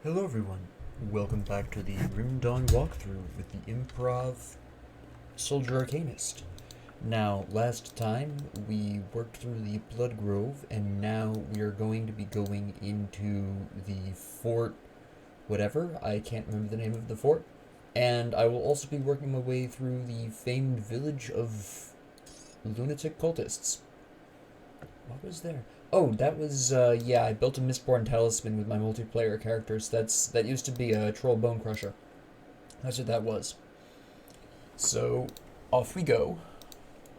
Hello everyone, welcome back to the Grim Dawn walkthrough with the Improv Soldier Arcanist. Now, last time we worked through the Blood Grove, and now we are going to be going into the fort, whatever, I can't remember the name of the fort, and I will also be working my way through the famed village of lunatic cultists. What was there? Oh, that was, yeah, I built a Mistborn Talisman with my multiplayer characters. That used to be a Troll Bone Crusher. That's what that was. So, off we go.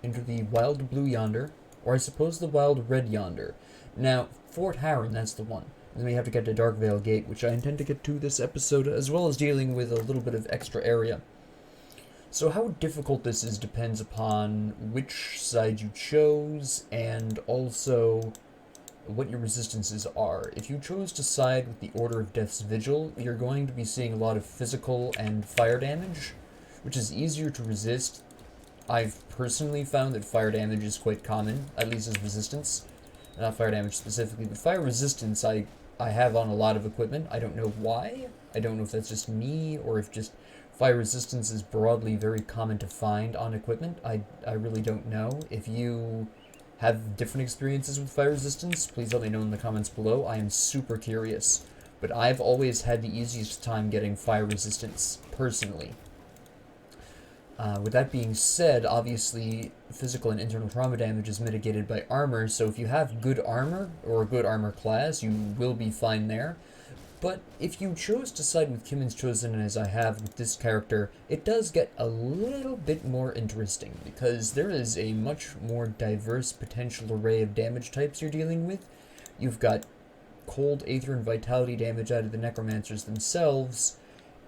Into the Wild Blue yonder, or I suppose the Wild Red yonder. Now, Fort Harran, that's the one. And then we have to get to Darkvale Gate, which I intend to get to this episode, as well as dealing with a little bit of extra area. So how difficult this is depends upon which side you chose, and also what your resistances are. If you chose to side with the Order of Death's Vigil, you're going to be seeing a lot of physical and fire damage, which is easier to resist. I've personally found that fire damage is quite common, at least as resistance. Not fire damage specifically, but fire resistance I have on a lot of equipment. I don't know why. I don't know if that's just me, or if just fire resistance is broadly very common to find on equipment. I really don't know. If you have different experiences with fire resistance, please let me know in the comments below. I am super curious. But I've always had the easiest time getting fire resistance, personally. With that being said, obviously, physical and internal trauma damage is mitigated by armor, so if you have good armor, or a good armor class, you will be fine there. But if you chose to side with Kimmon's Chosen, as I have with this character, it does get a little bit more interesting, because there is a much more diverse potential array of damage types you're dealing with. You've got cold, aether, and vitality damage out of the necromancers themselves,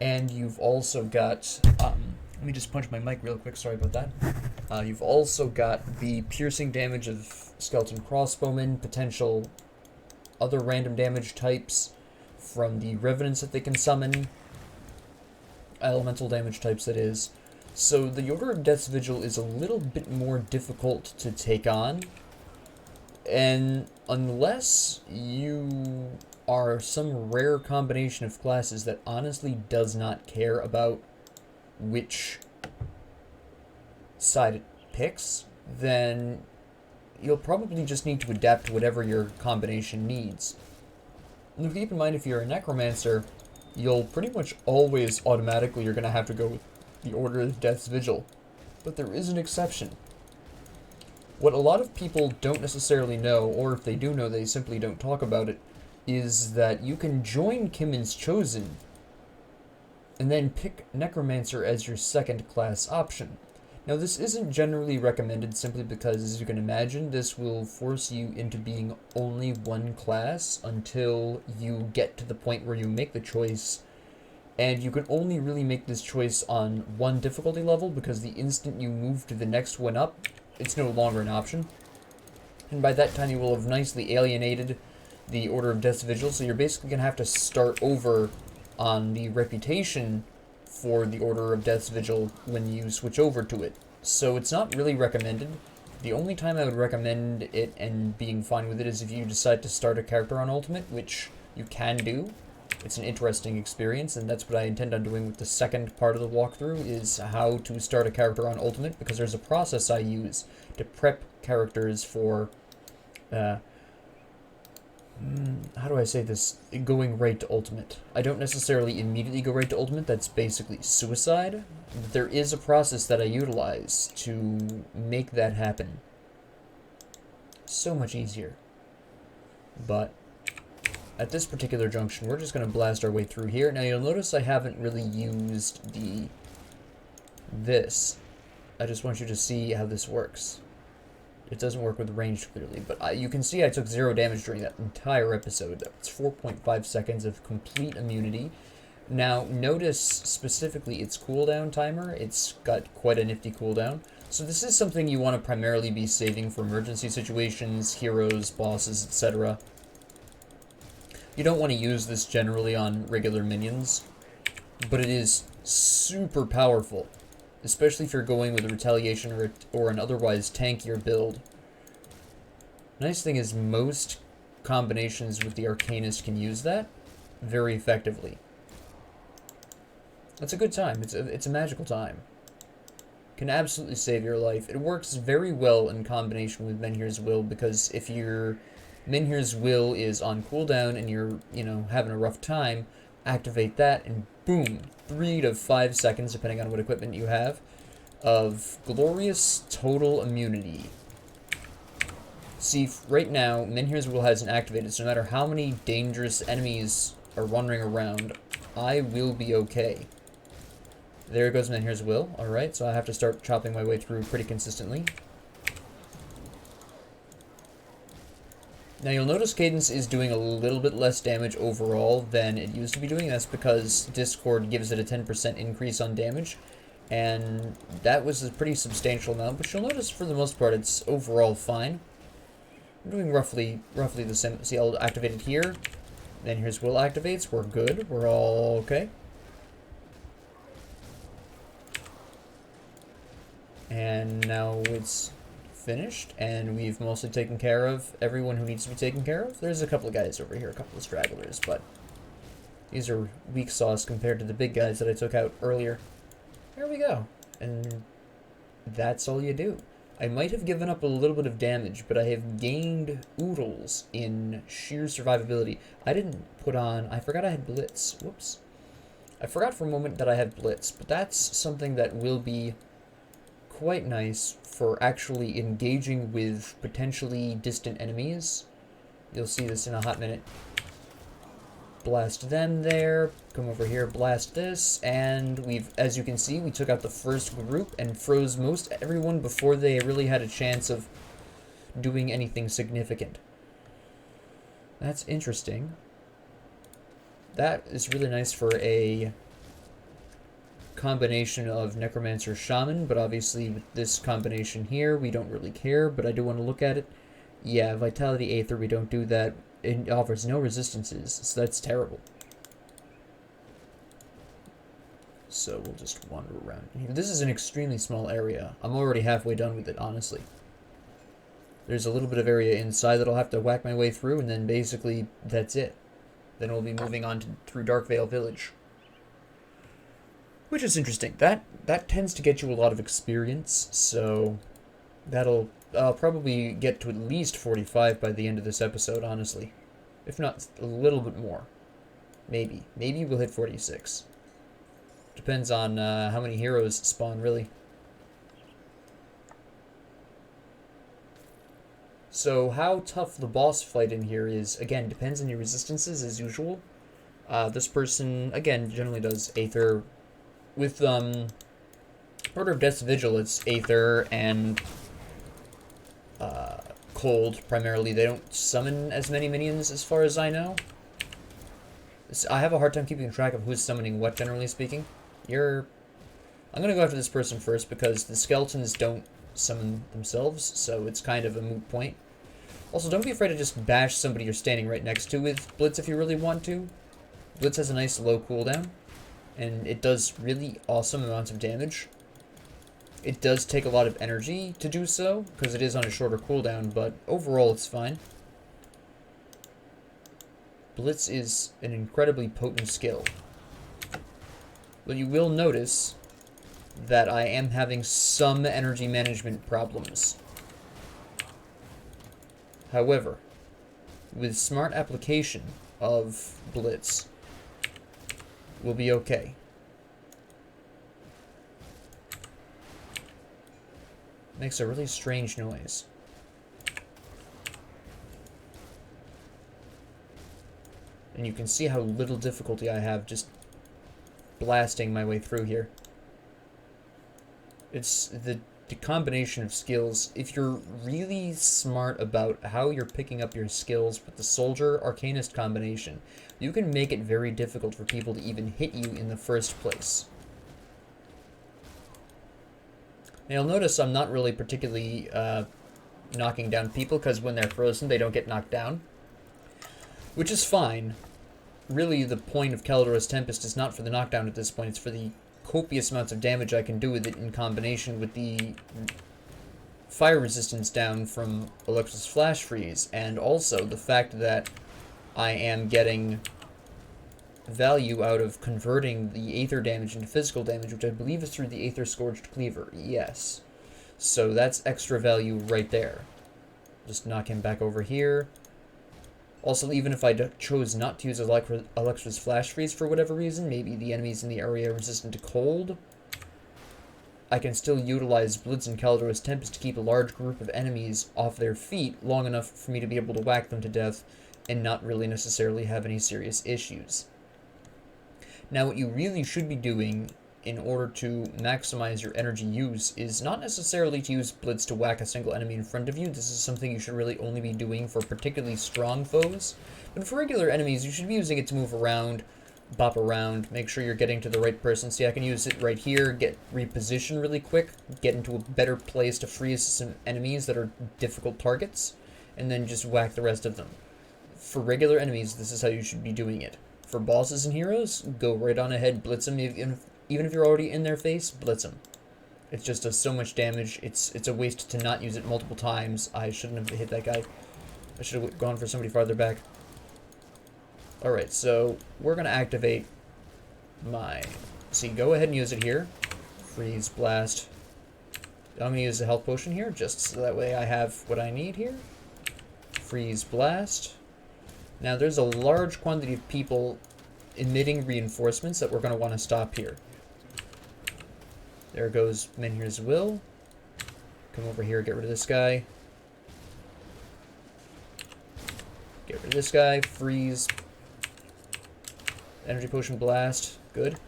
and you've also got, let me just punch my mic real quick, sorry about that. You've also got the piercing damage of skeleton crossbowmen, potential other random damage types from the revenants that they can summon, elemental damage types that is. So the Order of Death's Vigil is a little bit more difficult to take on, and unless you are some rare combination of classes that honestly does not care about which side it picks, then you'll probably just need to adapt to whatever your combination needs. And keep in mind, if you're a necromancer, you'll pretty much always automatically you're going to have to go with the Order of Death's Vigil. But there is an exception. What a lot of people don't necessarily know, or if they do know, they simply don't talk about it, is that you can join Kimmon's Chosen and then pick Necromancer as your second class option. Now, this isn't generally recommended simply because, as you can imagine, this will force you into being only one class until you get to the point where you make the choice, and you can only really make this choice on one difficulty level, because the instant you move to the next one up, it's no longer an option. And by that time, you will have nicely alienated the Order of Death's Vigil, so you're basically going to have to start over on the reputation for the Order of Death's Vigil when you switch over to it. So it's not really recommended. The only time I would recommend it and being fine with it is if you decide to start a character on Ultimate, which you can do. It's an interesting experience, and that's what I intend on doing with the second part of the walkthrough, is how to start a character on Ultimate, because there's a process I use to prep characters for, how do I say this, going right to Ultimate. I don't necessarily immediately go right to Ultimate, that's basically suicide. But there is a process that I utilize to make that happen. So much easier. But at this particular junction, we're just going to blast our way through here. Now you'll notice I haven't really used this. I just want you to see how this works. It doesn't work with range clearly, but you can see I took 0 damage during that entire episode. That's 4.5 seconds of complete immunity. Now, notice specifically its cooldown timer. It's got quite a nifty cooldown. So this is something you want to primarily be saving for emergency situations, heroes, bosses, etc. You don't want to use this generally on regular minions, but it is super powerful, especially if you're going with a retaliation or an otherwise tankier build. Nice thing is most combinations with the Arcanist can use that, very effectively. It's a good time. It's a magical time. Can absolutely save your life. It works very well in combination with Menhir's Will, because if your Menhir's Will is on cooldown and you're, having a rough time, activate that and boom, 3 to 5 seconds, depending on what equipment you have, of glorious total immunity. See, right now, Menhir's Will hasn't activated, so no matter how many dangerous enemies are wandering around, I will be okay. There goes Menhir's Will. Alright, so I have to start chopping my way through pretty consistently. Now you'll notice Cadence is doing a little bit less damage overall than it used to be doing. That's because Discord gives it a 10% increase on damage, and that was a pretty substantial amount, but you'll notice for the most part it's overall fine. I'm doing roughly the same. See, I'll activate it here. Then here's Will activates. We're good. We're all okay. And now it's finished, and we've mostly taken care of everyone who needs to be taken care of. There's a couple of guys over here, a couple of stragglers, but these are weak sauce compared to the big guys that I took out earlier. There we go. And that's all you do. I might have given up a little bit of damage, but I have gained oodles in sheer survivability. I forgot I had Blitz. Whoops. I forgot for a moment that I had Blitz, but that's something that will be quite nice for actually engaging with potentially distant enemies. You'll see this in a hot minute. Blast them there, come over here, blast this, and as you can see, we took out the first group and froze most everyone before they really had a chance of doing anything significant. That's interesting. That is really nice for a combination of Necromancer Shaman, but obviously with this combination here, we don't really care, but I do want to look at it. Yeah, Vitality Aether, we don't do that. It offers no resistances, so that's terrible. So we'll just wander around. This is an extremely small area. I'm already halfway done with it, honestly. There's a little bit of area inside that I'll have to whack my way through, and then basically that's it. Then we'll be moving on through Darkvale Village. Which is interesting. That tends to get you a lot of experience, so I'll probably get to at least 45 by the end of this episode, honestly. If not a little bit more. Maybe. Maybe we'll hit 46. Depends on how many heroes spawn, really. So how tough the boss fight in here is, again, depends on your resistances, as usual. This person, again, generally does Aether. With Order of Death's Vigil, it's Aether and Cold, primarily. They don't summon as many minions, as far as I know. I have a hard time keeping track of who's summoning what, generally speaking. I'm gonna go after this person first, because the skeletons don't summon themselves, so it's kind of a moot point. Also, don't be afraid to just bash somebody you're standing right next to with Blitz if you really want to. Blitz has a nice low cooldown, and it does really awesome amounts of damage. It does take a lot of energy to do so, because it is on a shorter cooldown, but overall it's fine. Blitz is an incredibly potent skill. But you will notice that I am having some energy management problems. However, with smart application of Blitz, we'll be okay. Makes a really strange noise. And you can see how little difficulty I have just blasting my way through here. It's the combination of skills. If you're really smart about how you're picking up your skills with the Soldier Arcanist combination, you can make it very difficult for people to even hit you in the first place. Now you'll notice I'm not really particularly knocking down people, because when they're frozen they don't get knocked down. Which is fine. Really, the point of Caldero's Tempest is not for the knockdown at this point, it's for the copious amounts of damage I can do with it in combination with the fire resistance down from Alexa's Flash Freeze, and also the fact that I am getting value out of converting the Aether damage into physical damage, which I believe is through the Aether Scourged Cleaver. Yes. So that's extra value right there. Just knock him back over here. Also, even if I chose not to use Electra's Flash Freeze for whatever reason, maybe the enemies in the area are resistant to cold, I can still utilize Blitz and Caldero's Tempest to keep a large group of enemies off their feet long enough for me to be able to whack them to death and not really necessarily have any serious issues. Now, what you really should be doing in order to maximize your energy use is not necessarily to use Blitz to whack a single enemy in front of you. This is something you should really only be doing for particularly strong foes. But for regular enemies, you should be using it to move around, bop around, make sure you're getting to the right person. See, I can use it right here, get reposition really quick, get into a better place to freeze some enemies that are difficult targets, and then just whack the rest of them. For regular enemies, this is how you should be doing it. For bosses and heroes, go right on ahead, blitz them. Even if you're already in their face, blitz them. It just does so much damage. It's a waste to not use it multiple times. I shouldn't have hit that guy. I should have gone for somebody farther back. Alright, so we're going to activate my... See, go ahead and use it here. Freeze, blast. I'm going to use a health potion here, just so that way I have what I need here. Freeze, blast. Now, there's a large quantity of people emitting reinforcements that we're going to want to stop here. There goes Menhir's Will. Come over here, get rid of this guy. Get rid of this guy. Freeze. Energy Potion Blast. Good.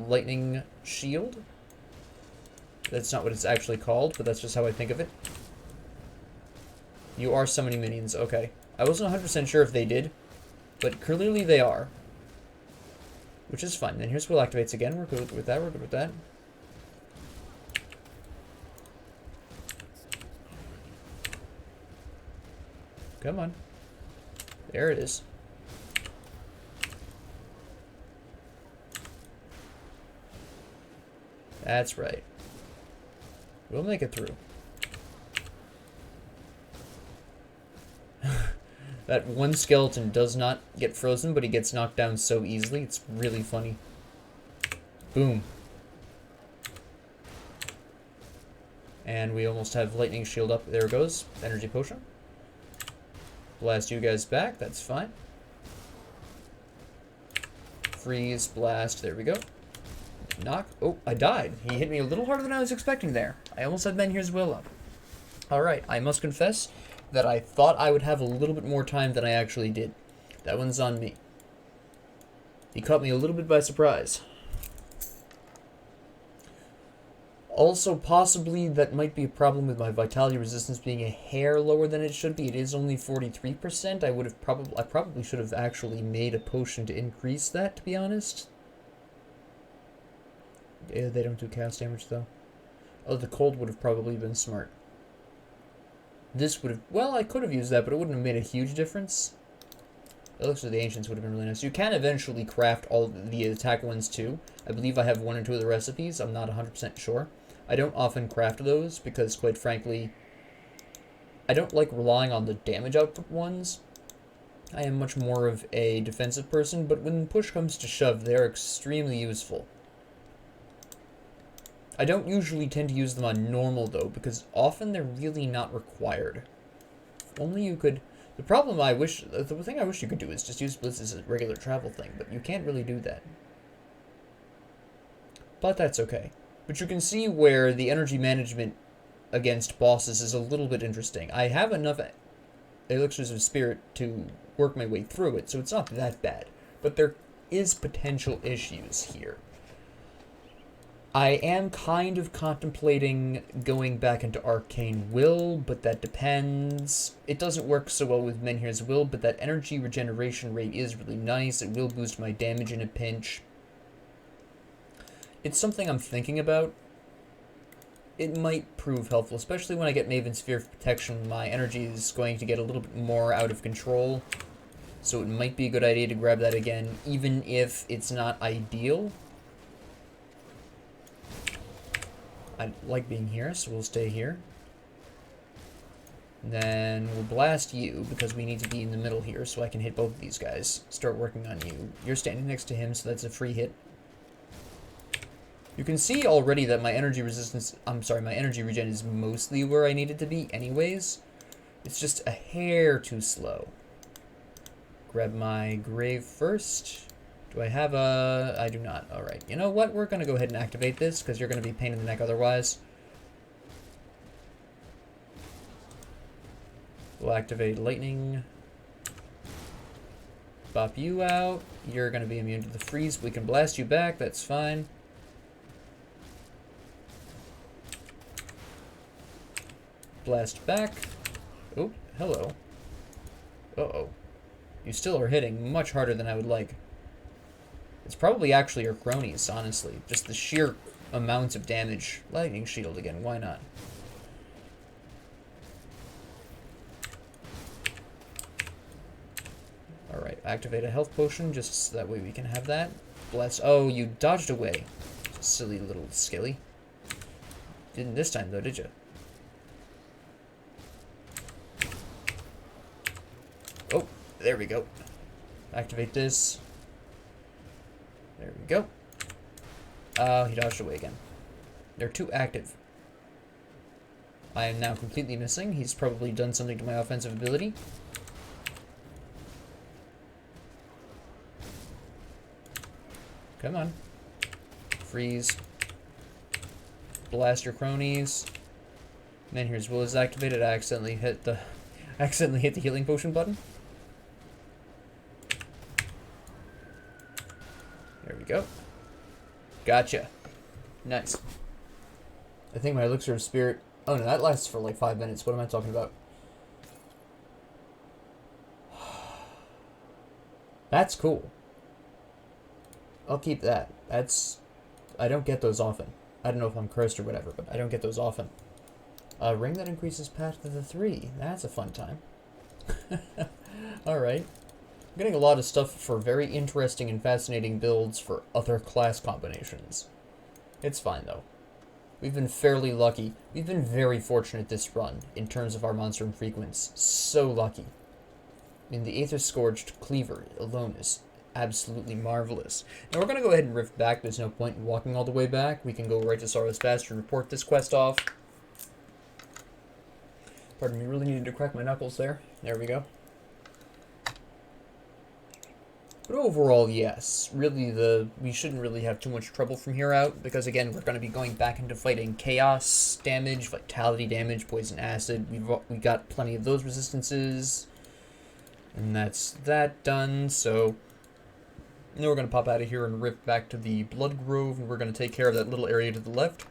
Lightning Shield. That's not what it's actually called, but that's just how I think of it. You are summoning minions. Okay. I wasn't 100% sure if they did, but clearly they are. Which is fine. Then here's Will activates again. We're good with that. We're good with that. Come on. There it is. That's right. We'll make it through. That one skeleton does not get frozen, but he gets knocked down so easily. It's really funny. Boom. And we almost have lightning shield up. There it goes. Energy potion. Blast you guys back. That's fine. Freeze, blast. There we go. Knock. Oh, I died. He hit me a little harder than I was expecting there. I almost had Menhir's Will up. Alright, I must confess that I thought I would have a little bit more time than I actually did. That one's on me. He caught me a little bit by surprise. Also, possibly that might be a problem with my vitality resistance being a hair lower than it should be. It is only 43%. I probably should have actually made a potion to increase that, to be honest. Yeah, they don't do cast damage though. Oh, the cold would have probably been smart. This would have... Well, I could have used that, but it wouldn't have made a huge difference. Elixir of the Ancients would have been really nice. You can eventually craft all the attack ones too. I believe I have 1 or 2 of the recipes. I'm not 100% sure. I don't often craft those because, quite frankly, I don't like relying on the damage output ones. I am much more of a defensive person, but when push comes to shove, they're extremely useful. I don't usually tend to use them on normal, though, because often they're really not required. If only you could... The thing I wish you could do is just use Blitz as a regular travel thing, but you can't really do that. But that's okay. But you can see where the energy management against bosses is a little bit interesting. I have enough Elixirs of Spirit to work my way through it, so it's not that bad. But there is potential issues here. I am kind of contemplating going back into Arcane Will, but that depends. It doesn't work so well with Menhir's Will, but that energy regeneration rate is really nice. It will boost my damage in a pinch. It's something I'm thinking about. It might prove helpful, especially when I get Maven's Sphere of Protection. My energy is going to get a little bit more out of control, so it might be a good idea to grab that again, even if it's not ideal. I like being here, so we'll stay here. And then we'll blast you, because we need to be in the middle here, so I can hit both of these guys. Start working on you. You're standing next to him, so that's a free hit. You can see already that my energy resistance, my energy regen is mostly where I need it to be anyways. It's just a hair too slow. Grab my grave first. Do I have a... I do not. Alright. You know what? We're going to go ahead and activate this, because you're going to be a pain in the neck otherwise. We'll activate lightning. Bop you out. You're going to be immune to the freeze. We can blast you back. That's fine. Blast back. Oh, hello. Uh-oh. You still are hitting much harder than I would like. It's probably actually your cronies, honestly. Just the sheer amounts of damage. Lightning shield again. Why not? Alright, activate a health potion, just so that way we can have that. Bless. Oh, you dodged away. Silly little skilly. Didn't this time, though, did you? Oh, there we go. Activate this. There we go. He dodged away again. They're too active. I am now completely missing. He's probably done something to my offensive ability. Come on. Freeze. Blast your cronies. And then here's will is activated. I accidentally hit the healing potion button. There we go. Gotcha. Nice. I think my elixir of spirit... Oh no, that lasts for like 5 minutes. What am I talking about? That's cool. I'll keep that. I don't get those often. I don't know if I'm cursed or whatever, but I don't get those often. A ring that increases path to the 3. That's a fun time. Alright. I'm getting a lot of stuff for very interesting and fascinating builds for other class combinations. It's fine, though. We've been fairly lucky. We've been very fortunate this run, in terms of our monster infrequents. So lucky. I mean, the Aether Scourged Cleaver alone is absolutely marvelous. Now we're going to go ahead and rift back. There's no point in walking all the way back. We can go right to Sorrow's Bastion and report this quest off. Pardon me, really needed to crack my knuckles there. There we go. But overall, yes. Really, we shouldn't really have too much trouble from here out, because again, we're going to be going back into fighting chaos damage, vitality damage, poison acid. We got plenty of those resistances. And that's that done, so... And then we're going to pop out of here and rift back to the Blood Grove, and we're going to take care of that little area to the left.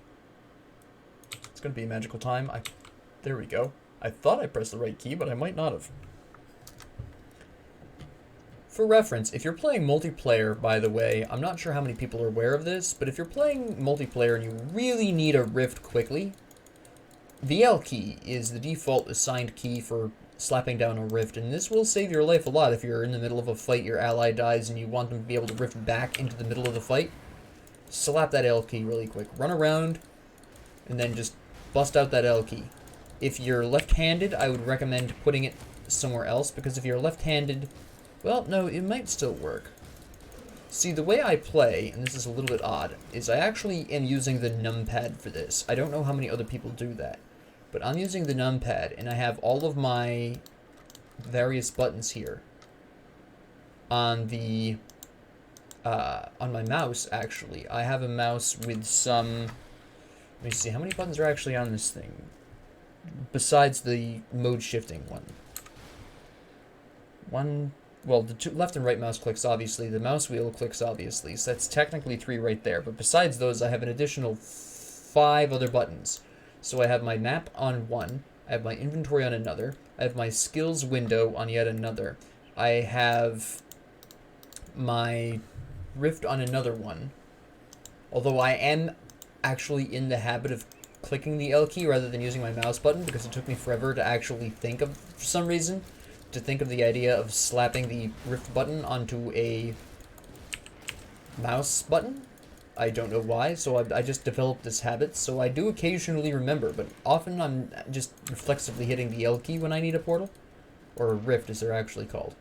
It's going to be a magical time. There we go. I thought I pressed the right key, but I might not have. For reference, if you're playing multiplayer, by the way, I'm not sure how many people are aware of this, but if you're playing multiplayer and you really need a rift quickly, the L key is the default assigned key for slapping down a rift, and this will save your life a lot if you're in the middle of a fight, your ally dies, and you want them to be able to rift back into the middle of the fight. Slap that L key really quick. Run around, and then just bust out that L key. If you're left-handed, I would recommend putting it somewhere else, because if you're left-handed, well, no, it might still work. See, the way I play, and this is a little bit odd, is I actually am using the numpad for this. I don't know how many other people do that. But I'm using the numpad, and I have all of my various buttons here on the on my mouse. Actually, I have a mouse with some. Let me see how many buttons are actually on this thing, besides the mode shifting one. Well, the two left and right mouse clicks, obviously. The mouse wheel clicks, obviously. So that's technically 3 right there. But besides those, I have an additional 5 other buttons. So I have my map on one, I have my inventory on another, I have my skills window on yet another, I have my rift on another one, although I am actually in the habit of clicking the L key rather than using my mouse button, because it took me forever to actually think of, for some reason, to think of the idea of slapping the rift button onto a mouse button. I don't know why, so I just developed this habit, so I do occasionally remember, but often I'm just reflexively hitting the L key when I need a portal. Or a rift, as they're actually called.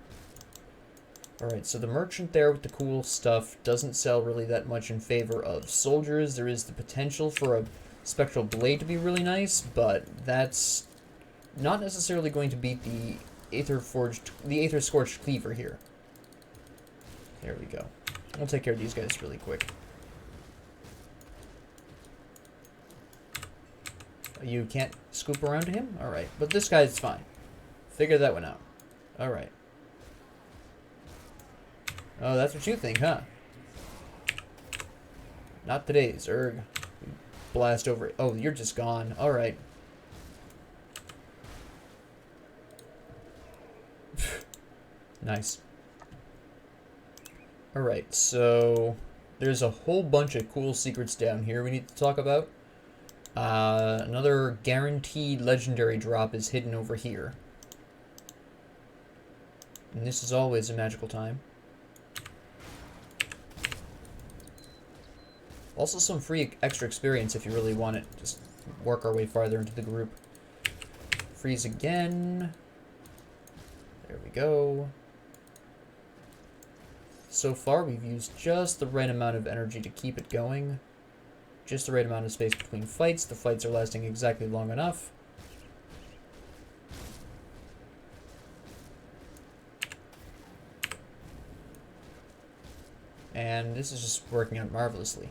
Alright, so the merchant there with the cool stuff doesn't sell really that much in favor of soldiers. There is the potential for a spectral blade to be really nice, but that's not necessarily going to beat the Aether Scorched Cleaver here. There we go. We'll take care of these guys really quick. You can't scoop around to him? Alright, but this guy's fine. Figure that one out. Alright. Oh, that's what you think, huh? Not today, Zerg. Blast over it. Oh, you're just gone. Alright. Nice. Alright, so there's a whole bunch of cool secrets down here we need to talk about. Another guaranteed legendary drop is hidden over here. And this is always a magical time. Also some free extra experience if you really want it. Just work our way farther into the group. Freeze again. There we go. So far we've used just the right amount of energy to keep it going. Just the right amount of space between fights. The fights are lasting exactly long enough. And this is just working out marvelously.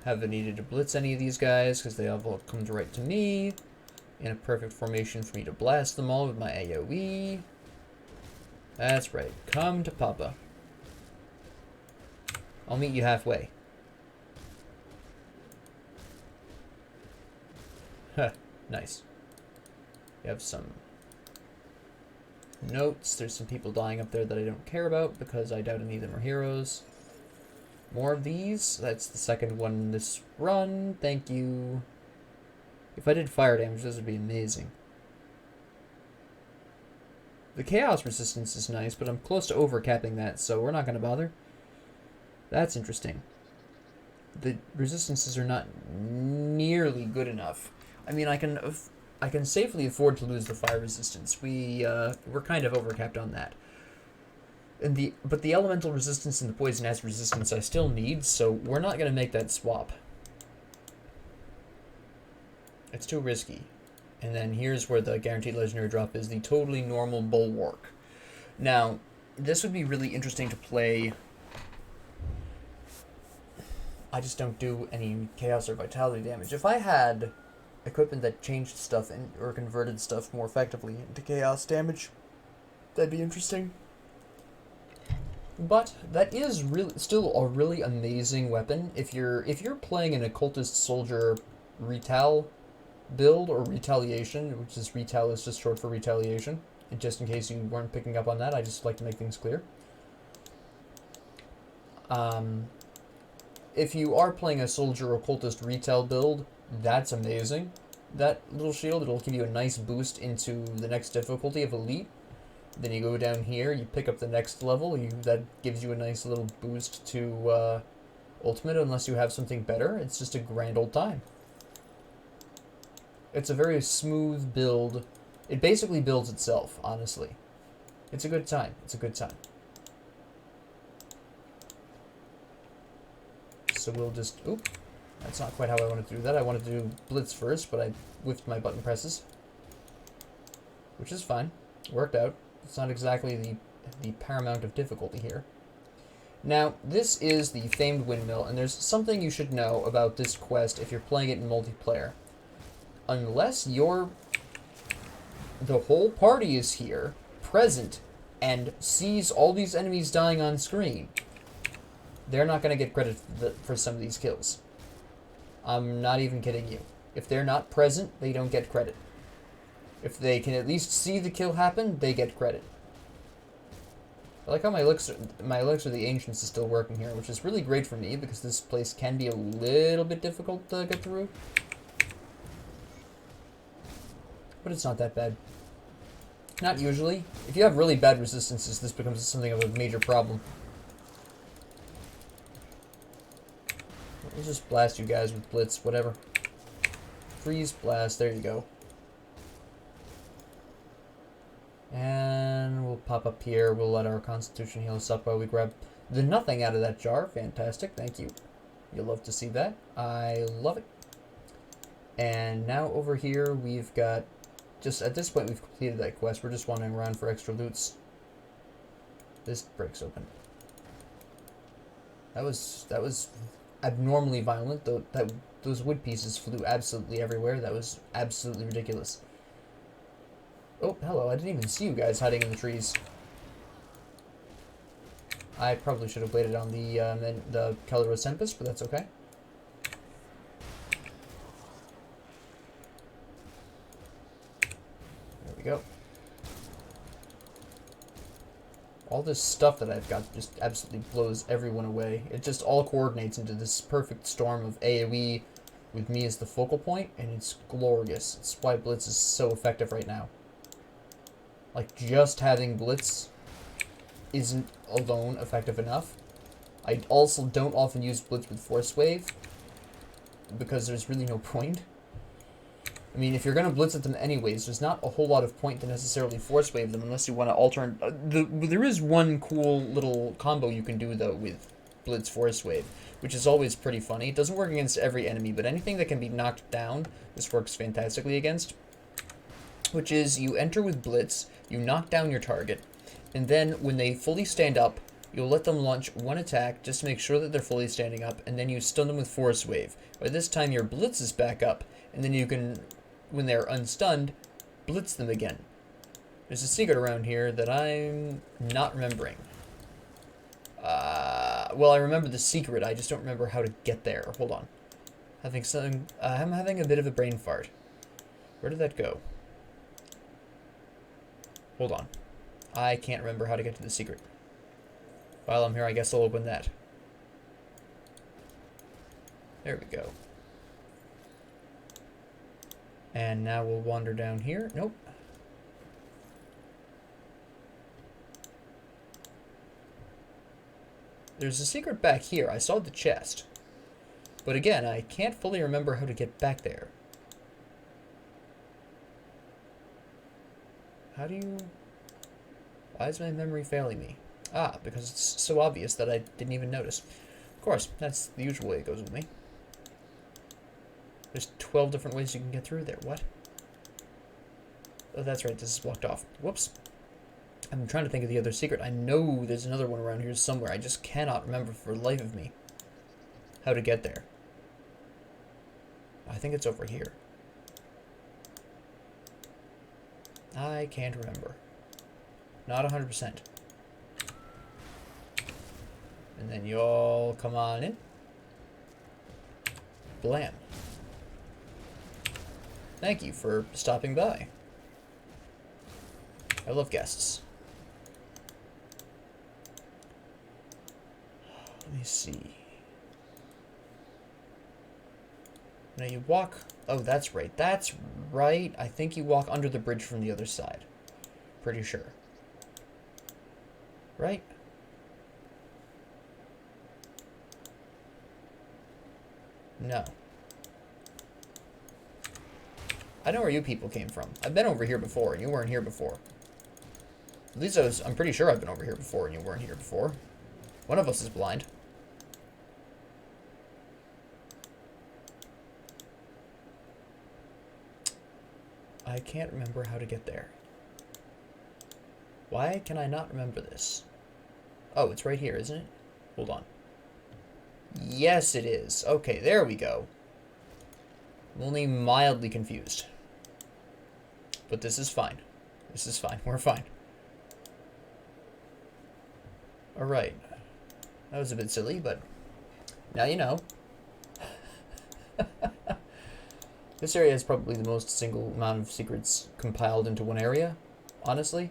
Haven't needed to blitz any of these guys because they have all come right to me. In a perfect formation for me to blast them all with my AoE. That's right. Come to Papa. I'll meet you halfway. Huh. Nice. We have some notes. There's some people dying up there that I don't care about because I doubt any of them are heroes. More of these. That's the second one in this run. Thank you. If I did fire damage, this would be amazing. The chaos resistance is nice, but I'm close to overcapping that, so we're not going to bother. That's interesting. The resistances are not nearly good enough. I mean, I can safely afford to lose the fire resistance. We're kind of overcapped on that. But the elemental resistance and the poison acid resistance I still need, so we're not going to make that swap. It's too risky. And then here's where the guaranteed legendary drop is, the totally normal bulwark. Now, this would be really interesting to play. I just don't do any chaos or vitality damage. If I had equipment that changed stuff or converted stuff more effectively into chaos damage, that'd be interesting. But that is still a really amazing weapon. If you're playing an occultist soldier retal build or retaliation, which is retal is just short for retaliation. And just in case you weren't picking up on that, I just like to make things clear. If you are playing a soldier occultist retail build, that's amazing. That little shield, it'll give you a nice boost into the next difficulty of elite. Then you go down here, you pick up the next level, that gives you a nice little boost to ultimate, unless you have something better. It's just a grand old time. It's a very smooth build. It basically builds itself, honestly. It's a good time. It's a good time. So we'll just... Oop. That's not quite how I wanted to do that. I wanted to do blitz first, but I whiffed my button presses. Which is fine. Worked out. It's not exactly the paramount of difficulty here. Now, this is the famed Windmill, and there's something you should know about this quest if you're playing it in multiplayer. Unless the whole party is here, present, and sees all these enemies dying on screen, they're not going to get credit for some of these kills. I'm not even kidding you. If they're not present, they don't get credit. If they can at least see the kill happen, they get credit. I like how my elixir of the Ancients is still working here, which is really great for me because this place can be a little bit difficult to get through. But it's not that bad. Not usually. If you have really bad resistances, this becomes something of a major problem. We'll just blast you guys with Blitz, whatever. Freeze, blast, there you go. And we'll pop up here. We'll let our Constitution heal us up while we grab the nothing out of that jar. Fantastic, thank you. You'll love to see that. I love it. And now over here we've got, just at this point we've completed that quest. We're just wandering around for extra loots. This breaks open. That was abnormally violent. Though those wood pieces flew absolutely everywhere. That was absolutely ridiculous. Oh, hello! I didn't even see you guys hiding in the trees. I probably should have waited on the Caloros Tempest, but that's okay. There we go. All this stuff that I've got just absolutely blows everyone away. It just all coordinates into this perfect storm of AoE with me as the focal point, and it's glorious. It's why Blitz is so effective right now. Like, just having Blitz isn't alone effective enough. I also don't often use Blitz with Force Wave, because there's really no point. I mean, if you're going to Blitz at them anyways, there's not a whole lot of point to necessarily Force Wave them unless you want to alter... there is one cool little combo you can do, though, with Blitz Force Wave, which is always pretty funny. It doesn't work against every enemy, but anything that can be knocked down, this works fantastically against. Which is, you enter with Blitz, you knock down your target, and then when they fully stand up, you'll let them launch one attack just to make sure that they're fully standing up, and then you stun them with Force Wave. By this time, your Blitz is back up, and then you can, when they're unstunned, Blitz them again. There's a secret around here that I'm not remembering. Well, I remember the secret, I just don't remember how to get there. Hold on. I'm having a bit of a brain fart. Where did that go? Hold on. I can't remember how to get to the secret. While I'm here, I guess I'll open that. There we go. And now we'll wander down here. Nope. There's a secret back here. I saw the chest. But again, I can't fully remember how to get back there. How do you... Why is my memory failing me? Ah, because it's so obvious that I didn't even notice. Of course, that's the usual way it goes with me. There's 12 different ways you can get through there. What? Oh, that's right. This is blocked off. Whoops. I'm trying to think of the other secret. I know there's another one around here somewhere. I just cannot remember for the life of me how to get there. I think it's over here. I can't remember. Not 100%. And then you all come on in. Blam. Thank you for stopping by. I love guests. Let me see. Now you walk... Oh, that's right. That's right. I think you walk under the bridge from the other side. Pretty sure. Right? No. I know where you people came from. I've been over here before, and you weren't here before. At least I'm pretty sure I've been over here before, and you weren't here before. One of us is blind. I can't remember how to get there. Why can I not remember this? Oh, it's right here, isn't it? Hold on. Yes, it is. Okay, there we go. I'm only mildly confused. But this is fine. This is fine. We're fine. Alright. That was a bit silly, but now you know. This area is probably the most single amount of secrets compiled into one area, honestly.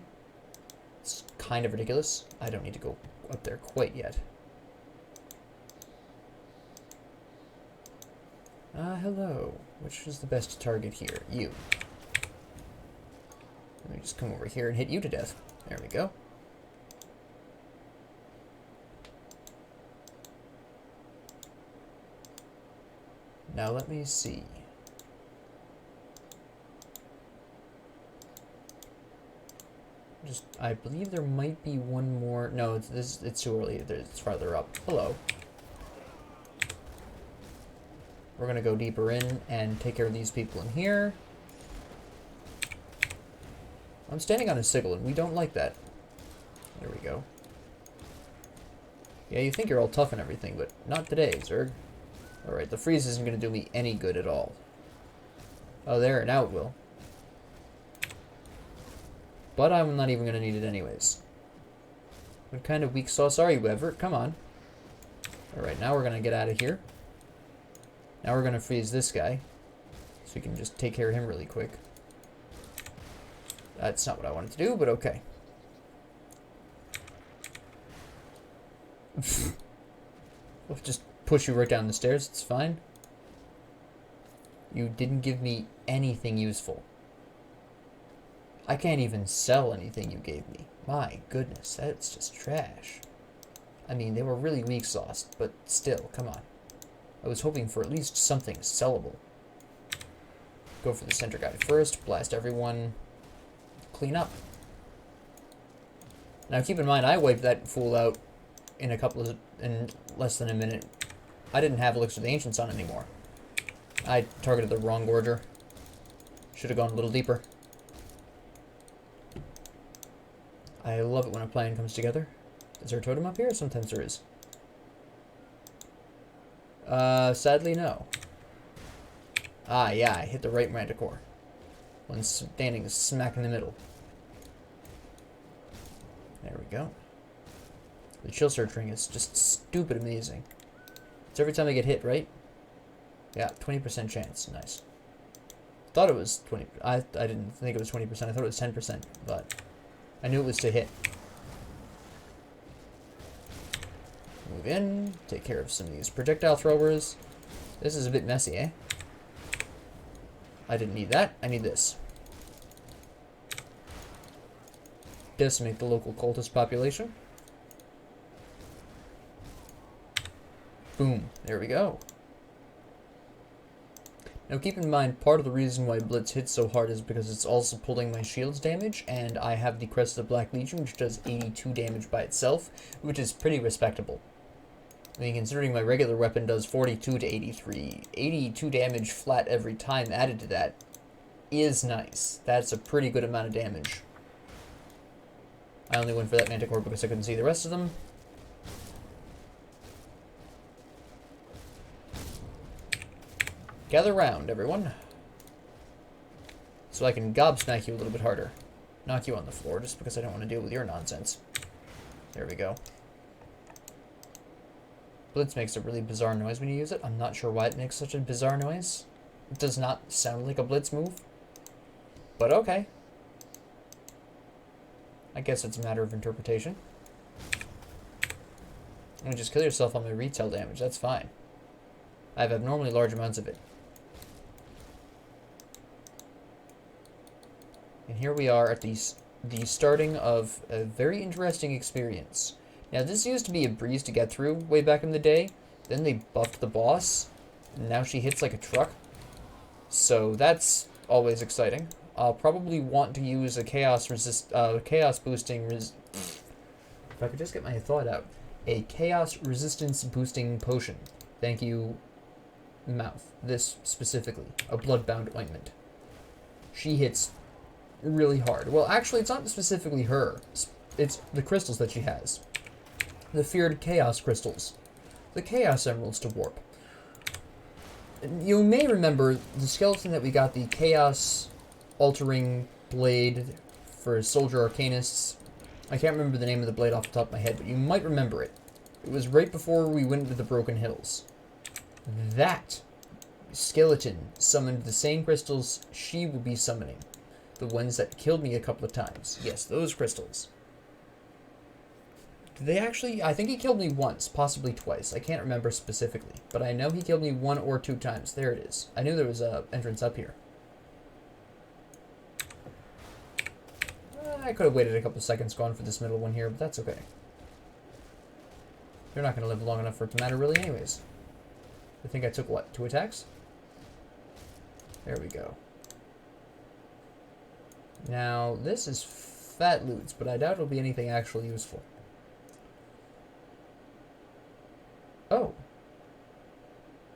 It's kind of ridiculous. I don't need to go up there quite yet. Hello. Which is the best target here? You. Let me just come over here and hit you to death. There we go. Now let me see. I believe there might be one more. No, it's too early. It's farther up. Hello. We're gonna go deeper in and take care of these people in here. I'm standing on a sigil, and we don't like that. There we go. Yeah, you think you're all tough and everything, but not today, Zerg. Alright, the freeze isn't gonna do me any good at all. Oh, there, now it will. But I'm not even gonna need it anyways. What kind of weak sauce are you, Everett? Come on. Alright, now we're gonna get out of here. Now we're gonna freeze this guy. So we can just take care of him really quick. That's not what I wanted to do, but okay. We'll just push you right down the stairs, it's fine. You didn't give me anything useful. I can't even sell anything you gave me. My goodness, that's just trash. I mean, they were really weak sauced, but still, come on. I was hoping for at least something sellable. Go for the center guy first, blast everyone, clean up. Now keep in mind, I wiped that fool out in less than a minute. I didn't have Elixir of the Ancients on anymore. I targeted the wrong Gorger. Should have gone a little deeper. I love it when a plan comes together. Is there a totem up here? Sometimes there is. Sadly, no. Ah, yeah, I hit the right Manticore. One standing smack in the middle. There we go. The chill surge ring is just stupid amazing. It's every time I get hit, right? Yeah, 20% chance. Nice. Thought it was 20. I didn't think it was 20%. I thought it was 10%, but I knew it was to hit. Move in, take care of some of these projectile throwers. This is a bit messy, eh? I didn't need that. I need this. Decimate the local cultist population. Boom. There we go. Now keep in mind, part of the reason why Blitz hits so hard is because it's also pulling my shield's damage, and I have the Crest of the Black Legion, which does 82 damage by itself, which is pretty respectable. I mean, considering my regular weapon does 42 to 83, 82 damage flat every time added to that is nice. That's a pretty good amount of damage. I only went for that Manticore because I couldn't see the rest of them. Gather round, everyone. So I can gobsmack you a little bit harder. Knock you on the floor, just because I don't want to deal with your nonsense. There we go. Blitz makes a really bizarre noise when you use it. I'm not sure why it makes such a bizarre noise. It does not sound like a Blitz move. But okay. I guess it's a matter of interpretation. And just kill yourself on my retail damage, that's fine. I have abnormally large amounts of it. And here we are at the starting of a very interesting experience. Now, this used to be a breeze to get through way back in the day. Then they buffed the boss, and now she hits like a truck. So that's always exciting. I'll probably want to use a chaos boosting if I could just get my thought out. A chaos resistance boosting potion. Thank you, mouth. This specifically, a bloodbound ointment. She hits really hard. Well, actually, it's not specifically her. It's the crystals that she has. The feared chaos crystals. The chaos emeralds to warp. You may remember the skeleton that we got, the chaos altering blade for soldier arcanists. I can't remember the name of the blade off the top of my head, but you might remember it. It was right before we went into the Broken Hills. That skeleton summoned the same crystals she will be summoning. The ones that killed me a couple of times. Yes, those crystals. Did they actually? I think he killed me once, possibly twice. I can't remember specifically, but I know he killed me 1 or 2 times. There it is. I knew there was an entrance up here. I could have waited a couple seconds going for this middle one here, but that's okay. You're not going to live long enough for it to matter really anyways. I think I took, what, 2 attacks? There we go. Now, this is fat loots, but I doubt it'll be anything actually useful. Oh.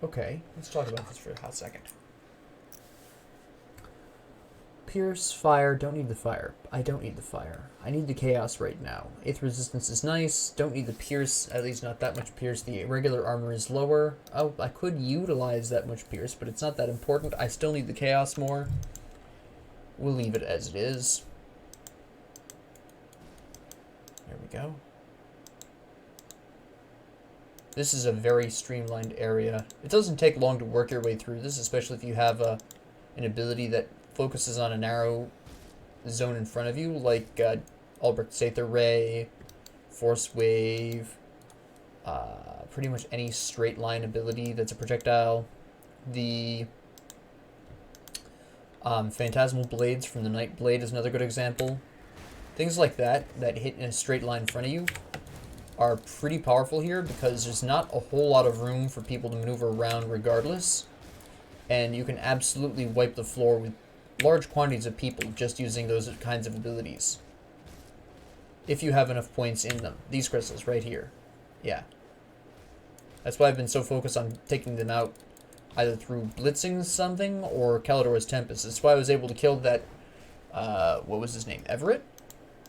Okay, let's talk about this for a hot second. Pierce, fire, don't need the fire. I don't need the fire. I need the chaos right now. 8th resistance is nice, don't need the pierce, at least not that much pierce. The regular armor is lower. Oh, I could utilize that much pierce, but it's not that important. I still need the chaos more. We'll leave it as it is. There we go. This is a very streamlined area. It doesn't take long to work your way through this, especially if you have an ability that focuses on a narrow zone in front of you, like Albrecht Sather Ray, Force Wave, pretty much any straight line ability that's a projectile. The Phantasmal Blades from the Night Blade is another good example. Things like that hit in a straight line in front of you are pretty powerful here because there's not a whole lot of room for people to maneuver around regardless, and you can absolutely wipe the floor with large quantities of people just using those kinds of abilities. If you have enough points in them. These crystals right here. Yeah. That's why I've been so focused on taking them out either through blitzing something or Kalidor's Tempest. That's why I was able to kill that, what was his name? Everett?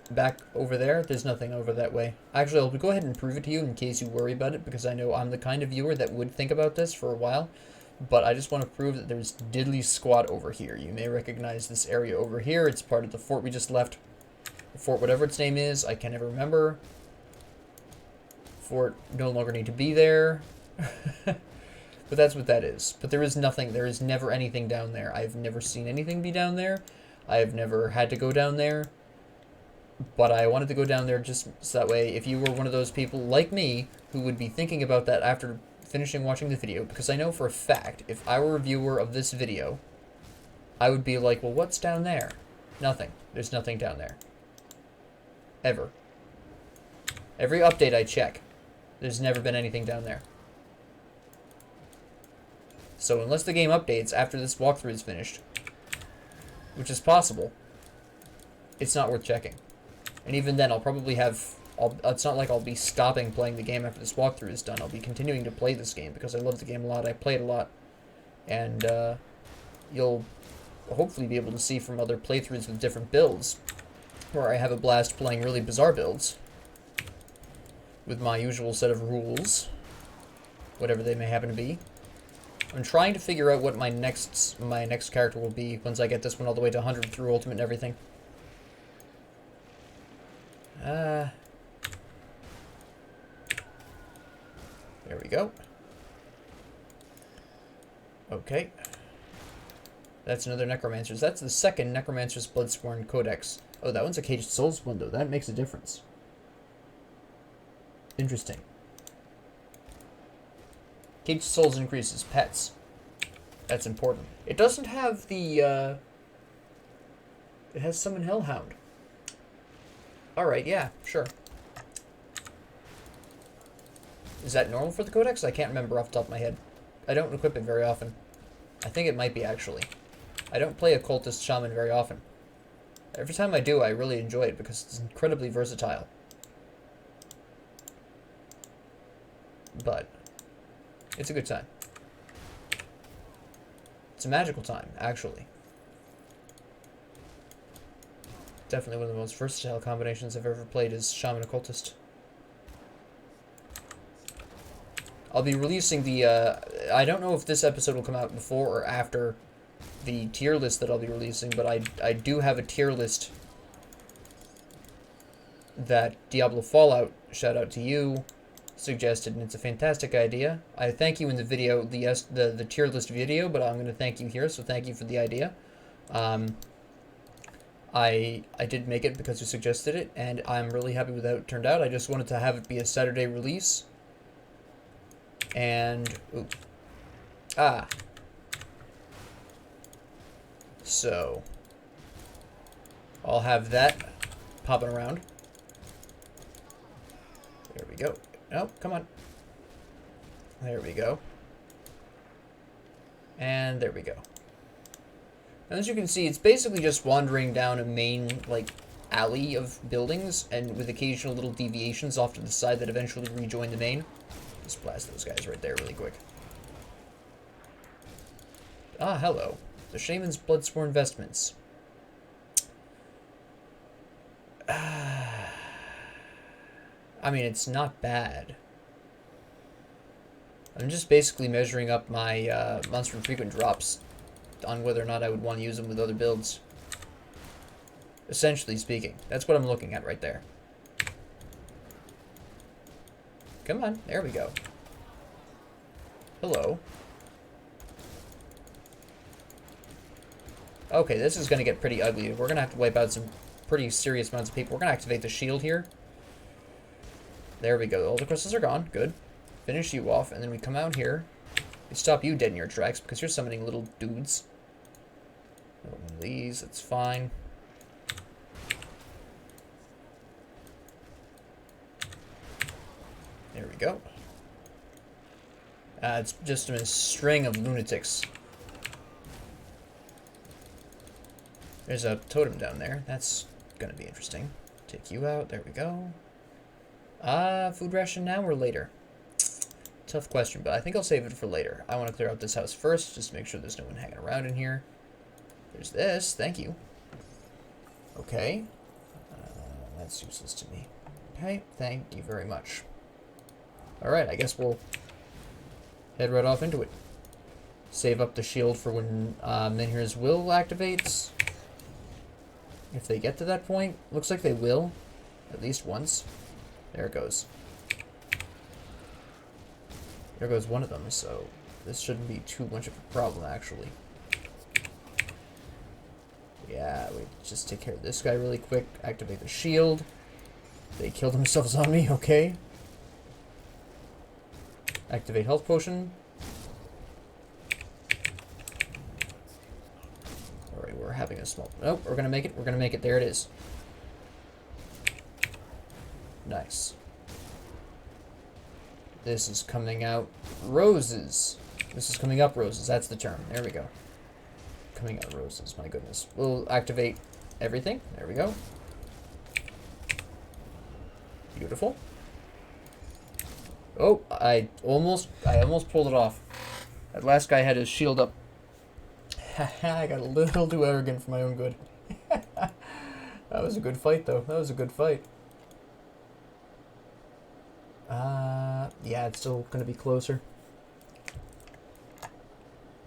Back over there. There's nothing over that way. Actually, I'll go ahead and prove it to you in case you worry about it, because I know I'm the kind of viewer that would think about this for a while. But I just want to prove that there's diddly squat over here. You may recognize this area over here. It's part of the fort we just left. The fort, whatever its name is, I can never remember. Fort no longer need to be there. But that's what that is. But there is nothing. There is never anything down there. I've never seen anything be down there. I have never had to go down there. But I wanted to go down there just so that way, if you were one of those people like me who would be thinking about that after finishing watching the video, because I know for a fact, if I were a viewer of this video, I would be like, well, what's down there? Nothing. There's nothing down there. Ever. Every update I check, there's never been anything down there. So unless the game updates after this walkthrough is finished, which is possible, it's not worth checking. And even then, I'll probably have... it's not like I'll be stopping playing the game after this walkthrough is done. I'll be continuing to play this game because I love the game a lot. I play it a lot. And you'll hopefully be able to see from other playthroughs with different builds, where I have a blast playing really bizarre builds with my usual set of rules, whatever they may happen to be. I'm trying to figure out what my next character will be once I get this one all the way to 100 through Ultimate and everything. There we go. Okay. That's another Necromancer's. That's the second Necromancer's Bloodsworn Codex. Oh, that one's a Caged Souls one, though. That makes a difference. Interesting. Caged Souls increases pets. That's important. It doesn't have the, it has Summon Hellhound. Alright, yeah, sure. Is that normal for the Codex? I can't remember off the top of my head. I don't equip it very often. I think it might be, actually. I don't play Occultist Shaman very often. Every time I do, I really enjoy it because it's incredibly versatile. But it's a good time. It's a magical time, actually. Definitely one of the most versatile combinations I've ever played is Shaman Occultist. I'll be releasing the, I don't know if this episode will come out before or after the tier list that I'll be releasing, but I do have a tier list that Diablo Fallout, shout out to you, suggested, and it's a fantastic idea. I thank you in the video, the tier list video, but I'm going to thank you here, so thank you for the idea. I did make it because you suggested it, and I'm really happy with how it turned out. I just wanted to have it be a Saturday release. And, ooh. So, I'll have that popping around. There we go. Oh, come on. There we go. And there we go. As you can see, it's basically just wandering down a main, like, alley of buildings, and with occasional little deviations off to the side that eventually rejoin the main. Just blast those guys right there really quick. Ah, hello. The Shaman's Bloodsworn Vestments. I mean, it's not bad. I'm just basically measuring up my monster frequent drops on whether or not I would want to use them with other builds. Essentially speaking. That's what I'm looking at right there. Come on, there we go. Hello. Okay, this is going to get pretty ugly. We're going to have to wipe out some pretty serious amounts of people. We're going to activate the shield here. There we go. All the crystals are gone. Good. Finish you off, and then we come out here. We stop you dead in your tracks because you're summoning little dudes. One of these, that's fine. There we go. It's just a string of lunatics. There's a totem down there. That's gonna be interesting. Take you out. There we go. Food ration now or later? Tough question, but I think I'll save it for later. I want to clear out this house first, just to make sure there's no one hanging around in here. There's this. Thank you. Okay. That's useless to me. Okay. Thank you very much. Alright, I guess we'll head right off into it. Save up the shield for when Menhir's Will activates. If they get to that point. Looks like they will. At least once. There it goes. There goes one of them, so this shouldn't be too much of a problem, actually. Yeah, we just take care of this guy really quick. Activate the shield. They killed themselves on me, okay. Activate health potion. Alright, we're having a small... Nope, we're gonna make it. We're gonna make it. There it is. Nice. This is coming out roses. This is coming up roses. That's the term. There we go. Coming out roses. My goodness. We'll activate everything. There we go. Beautiful. Oh, I almost pulled it off. That last guy had his shield up. I got a little too arrogant for my own good. That was a good fight, though. That was a good fight. Yeah, it's still gonna be closer.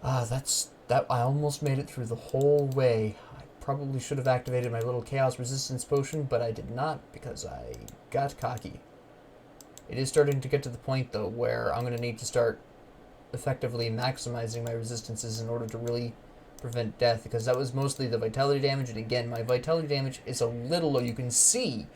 That I almost made it through the whole way. I probably should have activated my little chaos resistance potion, but I did not because I got cocky. It is starting to get to the point, though, where I'm gonna need to start effectively maximizing my resistances in order to really prevent death, because that was mostly the vitality damage, and again, my vitality damage is a little low. You could see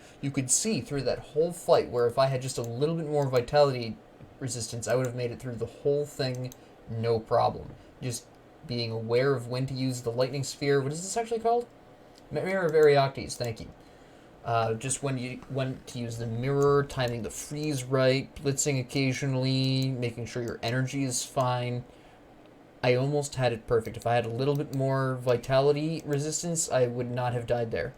through that whole fight, where if I had just a little bit more vitality resistance, I would have made it through the whole thing, no problem. Just being aware of when to use the lightning sphere. What is this actually called? Mirror of Arioctes, thank you. Just when to use the mirror, timing the freeze right, blitzing occasionally, making sure your energy is fine. I almost had it perfect. If I had a little bit more vitality resistance, I would not have died there.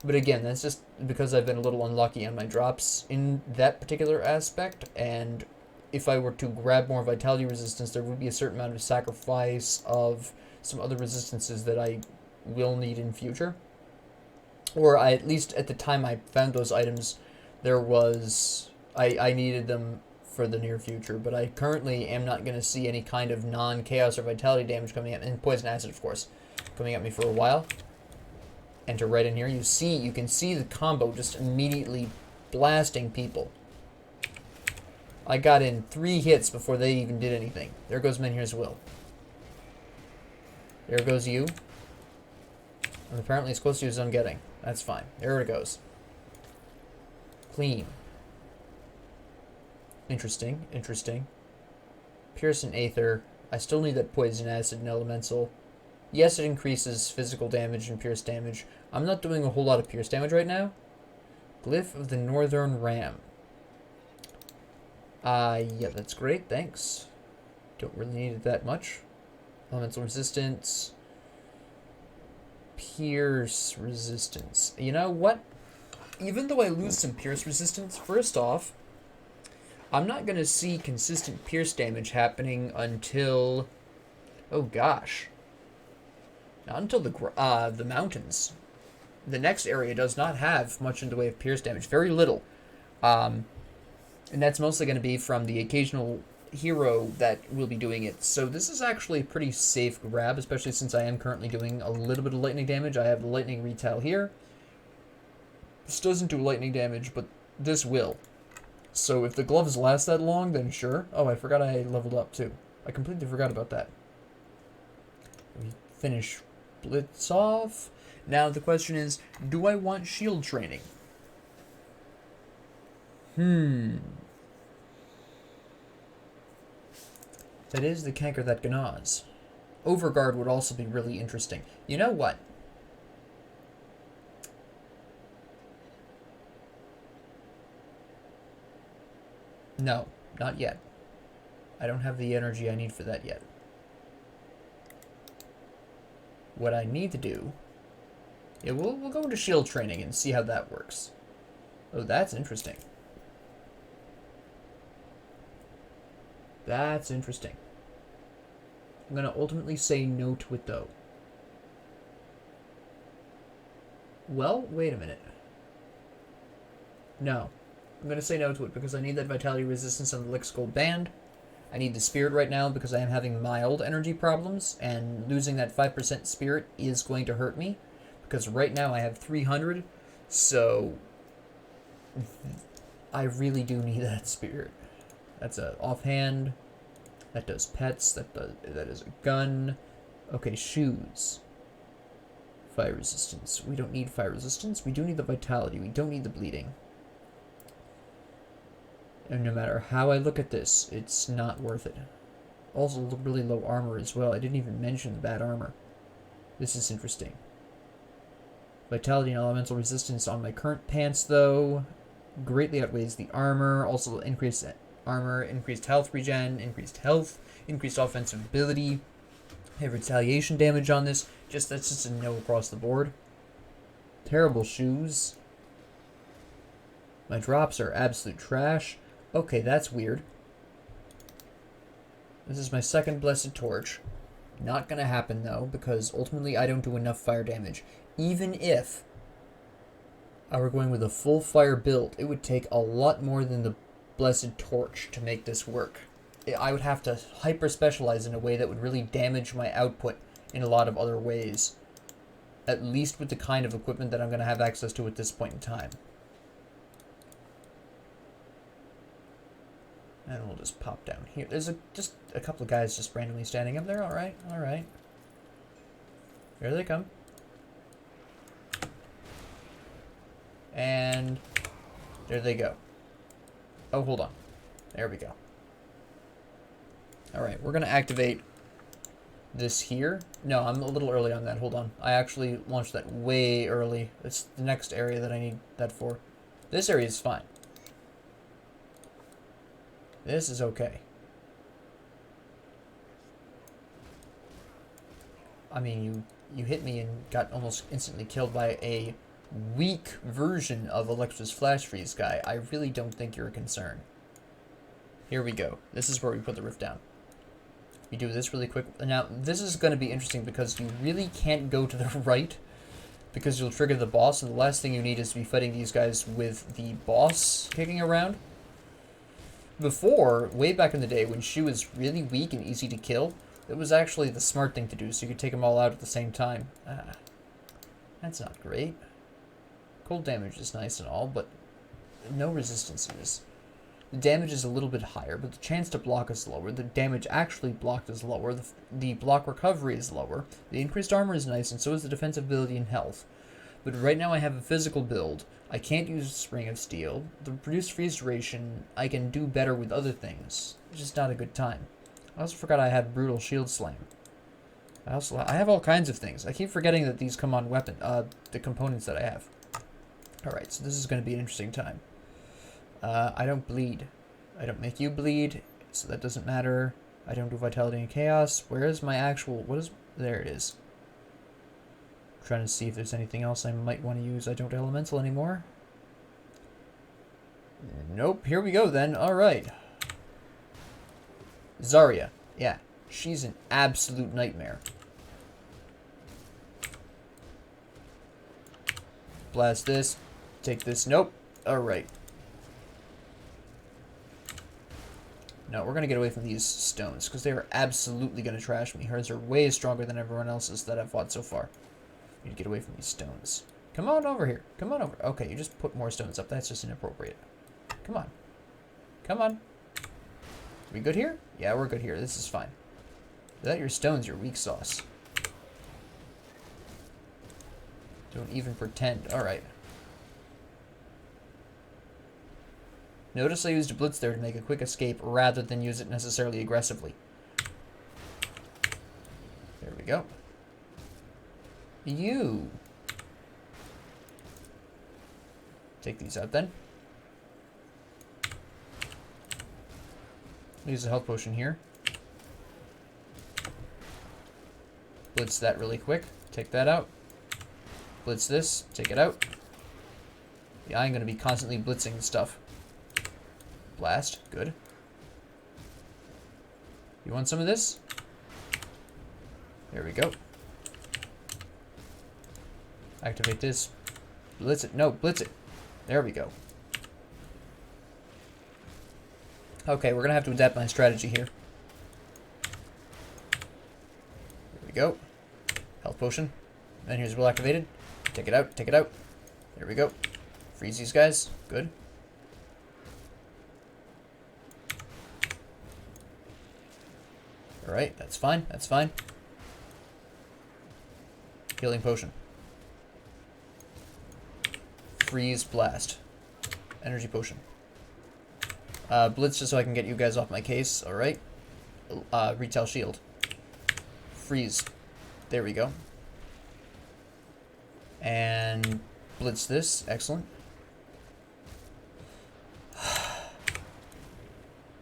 But again, that's just because I've been a little unlucky on my drops in that particular aspect, and if I were to grab more vitality resistance, there would be a certain amount of sacrifice of some other resistances that I will need in future. Or at least at the time I found those items, there was... I needed them for the near future, but I currently am not going to see any kind of non-chaos or vitality damage coming at me, and poison acid, of course, coming at me for a while. Enter right in here. You can see the combo just immediately blasting people. I got in 3 hits before they even did anything. There goes Menhir's Will. There goes you. And apparently as close to you as I'm getting. That's fine. There it goes. Clean. Interesting. Interesting. Pierce and Aether. I still need that poison acid and elemental. Yes, it increases physical damage and pierce damage. I'm not doing a whole lot of pierce damage right now. Glyph of the Northern Ram. Yeah, that's great, thanks. Don't really need it that much. Elemental resistance. Pierce resistance. You know what? Even though I lose some pierce resistance, first off, I'm not going to see consistent pierce damage happening until... Oh gosh. Not until the mountains. The next area does not have much in the way of pierce damage. Very little. And that's mostly going to be from the occasional hero that will be doing it. So this is actually a pretty safe grab, especially since I am currently doing a little bit of lightning damage. I have the lightning retail here. This doesn't do lightning damage, but this will. So if the gloves last that long, then sure. Oh, I forgot I leveled up too. I completely forgot about that. We finish Blitz off. Now the question is, do I want shield training? That is the canker that gnaws. Overguard would also be really interesting. You know what? No, not yet. I don't have the energy I need for that yet. What I need to do... Yeah, we'll go into shield training and see how that works. Oh, that's interesting. That's interesting. I'm going to ultimately say no to it, though. Well, wait a minute. No. I'm going to say no to it because I need that vitality resistance on the Lexical Band. I need the spirit right now because I am having mild energy problems, and losing that 5% spirit is going to hurt me. Because right now I have 300, so I really do need that spirit. That's a offhand. That does pets. That is a gun. Okay, shoes. Fire resistance. We don't need fire resistance. We do need the vitality. We don't need the bleeding. And no matter how I look at this, it's not worth it. Also, really low armor as well. I didn't even mention the bad armor. This is interesting. Vitality and elemental resistance on my current pants, though, greatly outweighs the armor. Also, increased armor, increased health regen, increased health, increased offensive ability. I have retaliation damage on this. That's just a no across the board. Terrible shoes. My drops are absolute trash. Okay, that's weird. This is my second Blessed Torch. Not gonna happen, though, because ultimately I don't do enough fire damage. Even if I were going with a full fire build, it would take a lot more than the Blessed Torch to make this work. I would have to hyper-specialize in a way that would really damage my output in a lot of other ways. At least with the kind of equipment that I'm going to have access to at this point in time. And we'll just pop down here. There's just a couple of guys just randomly standing up there. Alright, alright. Here they come. And there they go. Oh, hold on. There we go. Alright, we're going to activate this here. No, I'm a little early on that. Hold on. I actually launched that way early. It's the next area that I need that for. This area is fine. This is okay. I mean, you hit me and got almost instantly killed by a weak version of Electra's Flash Freeze guy. I really don't think you're a concern. Here we go. This is where we put the rift down. We do this really quick. Now, this is going to be interesting because you really can't go to the right because you'll trigger the boss, and the last thing you need is to be fighting these guys with the boss kicking around. Before, way back in the day, when she was really weak and easy to kill, it was actually the smart thing to do, so you could take them all out at the same time. That's not great. Cold damage is nice and all, but no resistances. The damage is a little bit higher, but the chance to block is lower. The damage actually blocked is lower. The block recovery is lower. The increased armor is nice, and so is the defensive ability and health. But right now I have a physical build. I can't use Spring of Steel. The reduced freeze duration, I can do better with other things. It's just not a good time. I also forgot I had Brutal Shield Slam. I have all kinds of things. I keep forgetting that these come on the components that I have. Alright, so this is going to be an interesting time. I don't bleed. I don't make you bleed, so that doesn't matter. I don't do Vitality and Chaos. Where is my actual... There it is. Trying to see if there's anything else I might want to use. I don't elemental anymore. Nope. Here we go then. Alright. Zaria. Yeah. She's an absolute nightmare. Blast this. Take this. Nope. Alright. No, we're going to get away from these stones, because they are absolutely going to trash me. Hers are way stronger than everyone else's that I've fought so far. Need to get away from these stones. Come on over here. Come on over. Okay, you just put more stones up. That's just inappropriate. Come on. Come on. We good here? Yeah, we're good here. This is fine. Without your stones, you're weak sauce. Don't even pretend. Alright. Notice I used a blitz there to make a quick escape rather than use it necessarily aggressively. There we go. You. Take these out then. Use a health potion here. Blitz that really quick. Take that out. Blitz this. Take it out. Yeah, I'm going to be constantly blitzing stuff. Blast. Good. You want some of this? There we go. Activate this. Blitz it. No, blitz it. There we go. Okay, we're going to have to adapt my strategy here. There we go. Health potion. And here's will activated. Take it out. Take it out. There we go. Freeze these guys. Good. Alright, that's fine. That's fine. Healing potion. Freeze blast. Energy potion. Blitz just so I can get you guys off my case. Alright. Retail shield. Freeze. There we go. And blitz this. Excellent.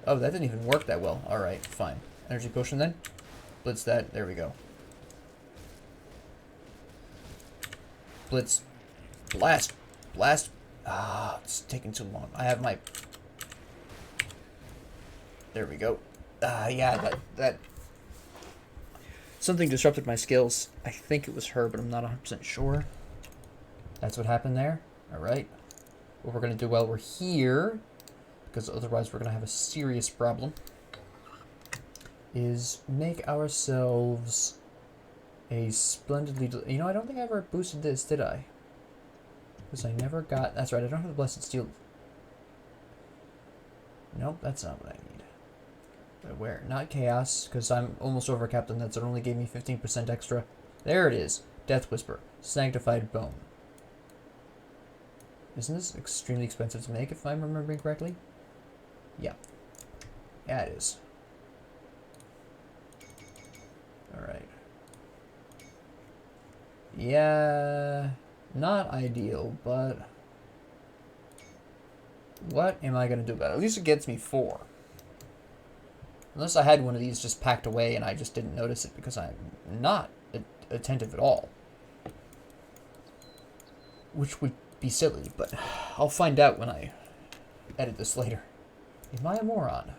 Oh, that didn't even work that well. Alright, fine. Energy potion then. Blitz that. There we go. Blitz. Blast. Blast. Ah, it's taking too long. I have my... There we go. Yeah, that... Something disrupted my skills. I think it was her, but I'm not 100% sure. That's what happened there. Alright. What we're going to do while we're here, because otherwise we're going to have a serious problem, is make ourselves a splendidly... You know, I don't think I ever boosted this, did I? Because I never got... That's right, I don't have the Blessed Steel. Nope, that's not what I need. But where? Not Chaos, because I'm almost overcapped on that, so it only gave me 15% extra. There it is. Death Whisper. Sanctified Bone. Isn't this extremely expensive to make, if I'm remembering correctly? Yeah. Yeah, it is. Alright. Yeah... Not ideal, but... What am I going to do about it? At least it gets me 4. Unless I had one of these just packed away and I just didn't notice it because I'm not attentive at all. Which would be silly, but I'll find out when I edit this later. Am I a moron?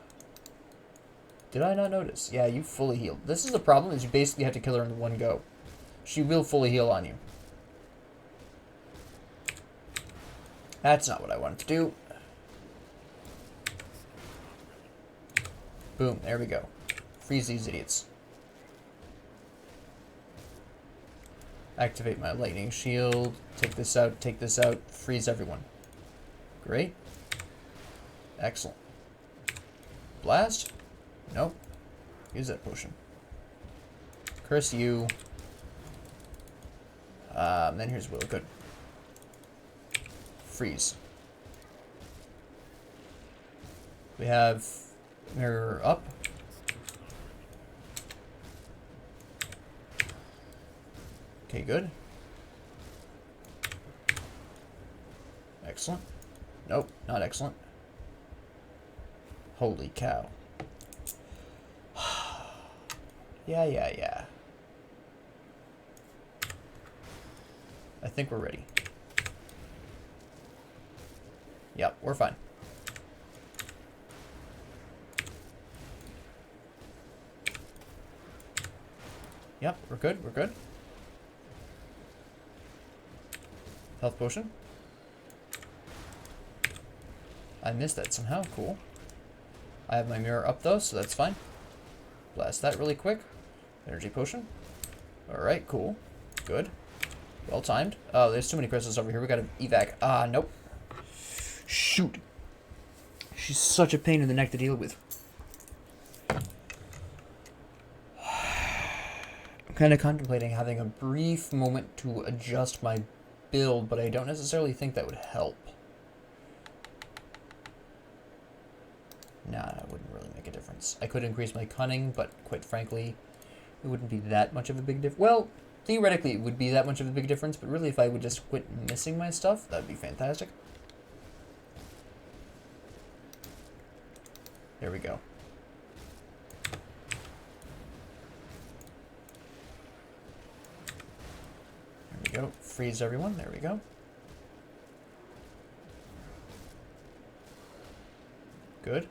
Did I not notice? Yeah, you fully healed. This is the problem, is you basically have to kill her in one go. She will fully heal on you. That's not what I wanted to do. Boom, there we go. Freeze these idiots. Activate my lightning shield. Take this out, freeze everyone. Great. Excellent. Blast? Nope. Use that potion. Curse you. Then here's Will. Good. Freeze. We have mirror up. Okay, good. Excellent. Nope, not excellent. Holy cow. Yeah. I think we're ready. Yep, we're fine. Yep, we're good, we're good. Health potion. I missed that somehow, cool. I have my mirror up though, so that's fine. Blast that really quick. Energy potion. Alright, cool. Good. Well timed. Oh, there's too many crystals over here. We gotta evac. Ah, nope. Shoot. She's such a pain in the neck to deal with. I'm kind of contemplating having a brief moment to adjust my build, but I don't necessarily think that would help. Nah, it wouldn't really make a difference. I could increase my cunning, but quite frankly, it wouldn't be that much of a big difference. Well, theoretically, it would be that much of a big difference, but really if I would just quit missing my stuff, that'd be fantastic. There we go. There we go. Freeze everyone. There we go. Good.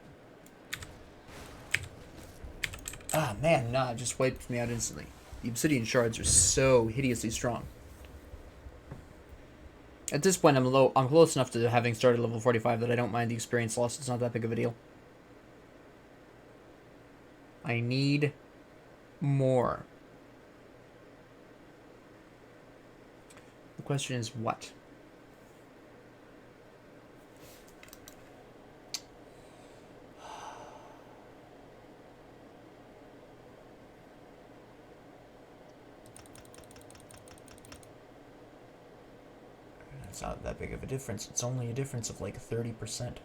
Ah, man, nah, it just wiped me out instantly. The obsidian shards are so hideously strong. At this point, I'm close enough to having started level 45 that I don't mind the experience loss. It's not that big of a deal. I need more. The question is what? It's not that big of a difference. It's only a difference of like 30%.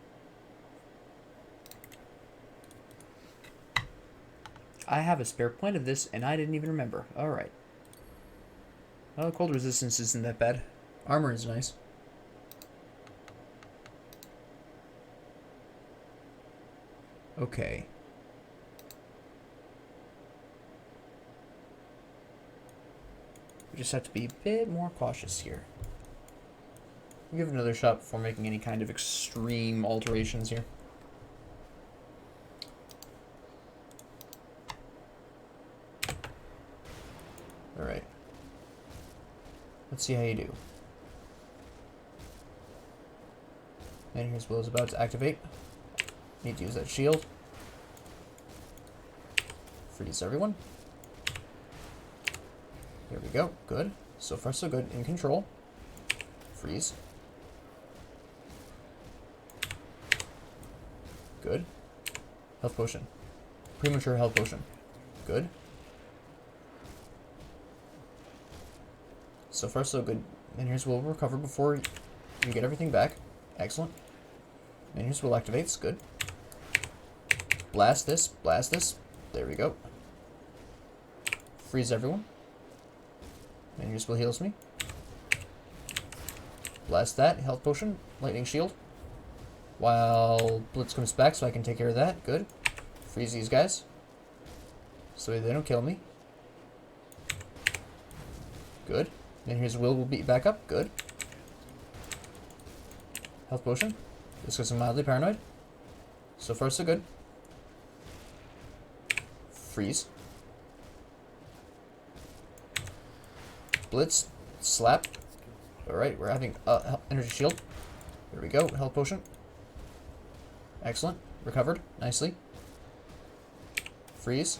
I have a spare point of this, and I didn't even remember. Alright. Well, cold resistance isn't that bad. Armor is nice. Okay. We just have to be a bit more cautious here. We'll give it another shot before making any kind of extreme alterations here. Alright. Let's see how you do. And here's Will's about to activate. Need to use that shield. Freeze everyone. There we go. Good. So far so good. In control. Freeze. Good. Health potion. Premature health potion. Good. So far so good. And here's Will recover before you get everything back. Excellent. And here's Will activates. Good. Blast this. Blast this. There we go. Freeze everyone. And here's Will heals me. Blast that. Health potion. Lightning shield. While Blitz comes back so I can take care of that. Good. Freeze these guys. So they don't kill me. Good. And here's Will be back up. Good. Health potion. Just because I'm mildly paranoid. So far so good. Freeze. Blitz. Slap. Alright, we're having energy shield. There we go. Health potion. Excellent. Recovered. Nicely. Freeze.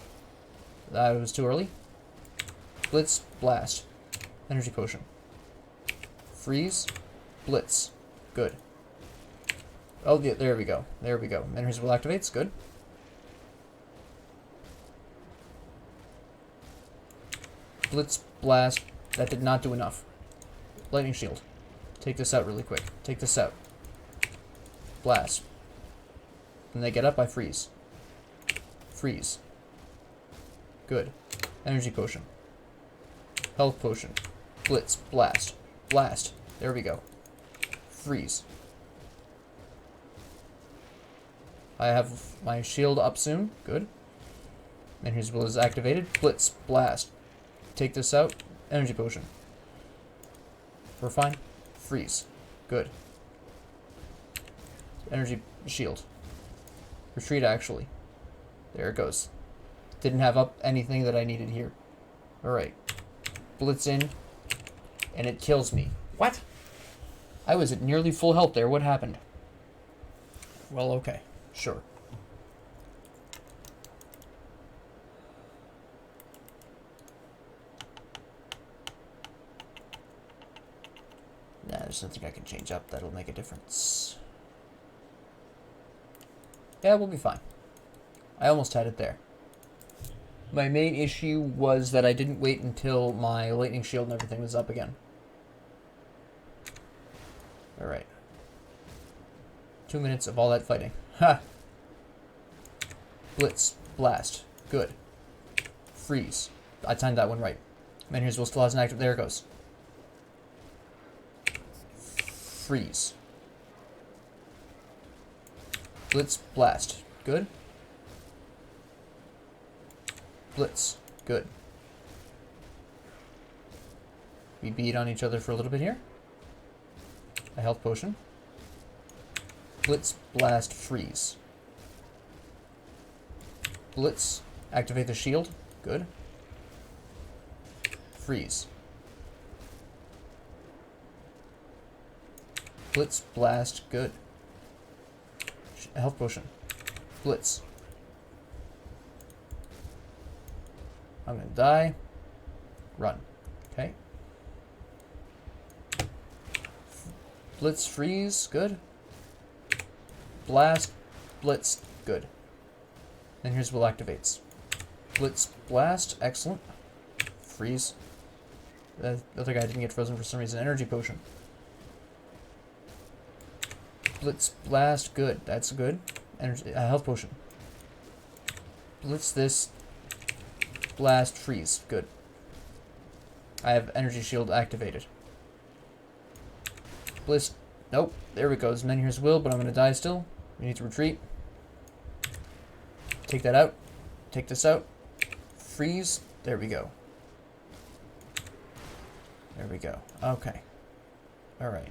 That was too early. Blitz. Blast. Energy potion. Freeze. Blitz. Good. Oh, yeah, there we go. There we go. Energy will activates. Good. Blitz. Blast. That did not do enough. Lightning shield. Take this out really quick. Take this out. Blast. When they get up, I freeze. Freeze. Good. Energy potion. Health potion. Blitz. Blast. Blast. There we go. Freeze. I have my shield up soon. Good. And his will is activated. Blitz. Blast. Take this out. Energy potion. We're fine. Freeze. Good. Energy shield. Retreat, actually. There it goes. Didn't have up anything that I needed here. Alright. Blitz in. And it kills me. What? I was at nearly full health there. What happened? Well, okay. Sure. Nah, there's nothing I can change up that'll make a difference. Yeah, we'll be fine. I almost had it there. My main issue was that I didn't wait until my lightning shield and everything was up again. Alright. 2 minutes of all that fighting. Ha! Blitz. Blast. Good. Freeze. I timed that one right. Menhirs will still has an active. There it goes. Freeze. Blitz. Blast. Good. Blitz. Good. We beat on each other for a little bit here. A health potion. Blitz. Blast. Freeze. Blitz. Activate the shield. Good. Freeze. Blitz. Blast. Good. A health potion. Blitz. I'm gonna die. Run. Okay. Blitz. Freeze. Good. Blast. Blitz. Good. And here's will activates. Blitz. Blast. Excellent. Freeze. The other guy didn't get frozen for some reason. Energy potion. Blitz. Blast. Good. That's good. Energy. Health potion. Blitz this. Blast. Freeze. Good. I have energy shield activated. Blitz. Nope. There we go. Menhir's will, but I'm going to die still. We need to retreat. Take that out. Take this out. Freeze. There we go. There we go. Okay. Alright.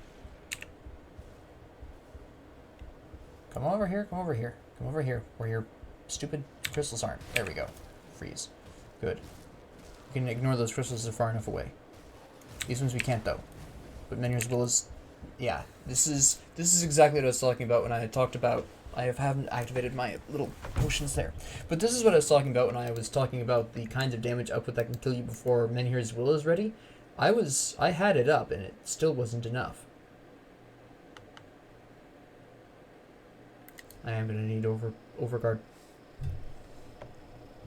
Come over here. Come over here. Come over here. Where your stupid crystals aren't. There we go. Freeze. Good. We can ignore those crystals that are far enough away. These ones we can't, though. But Menhir's will is... Yeah. This is exactly what I was talking about when I had talked about... I haven't activated my little potions there. But this is what I was talking about when I was talking about the kinds of damage output that can kill you before Menhir's will is ready. I had it up, and it still wasn't enough. I am going to need Overguard.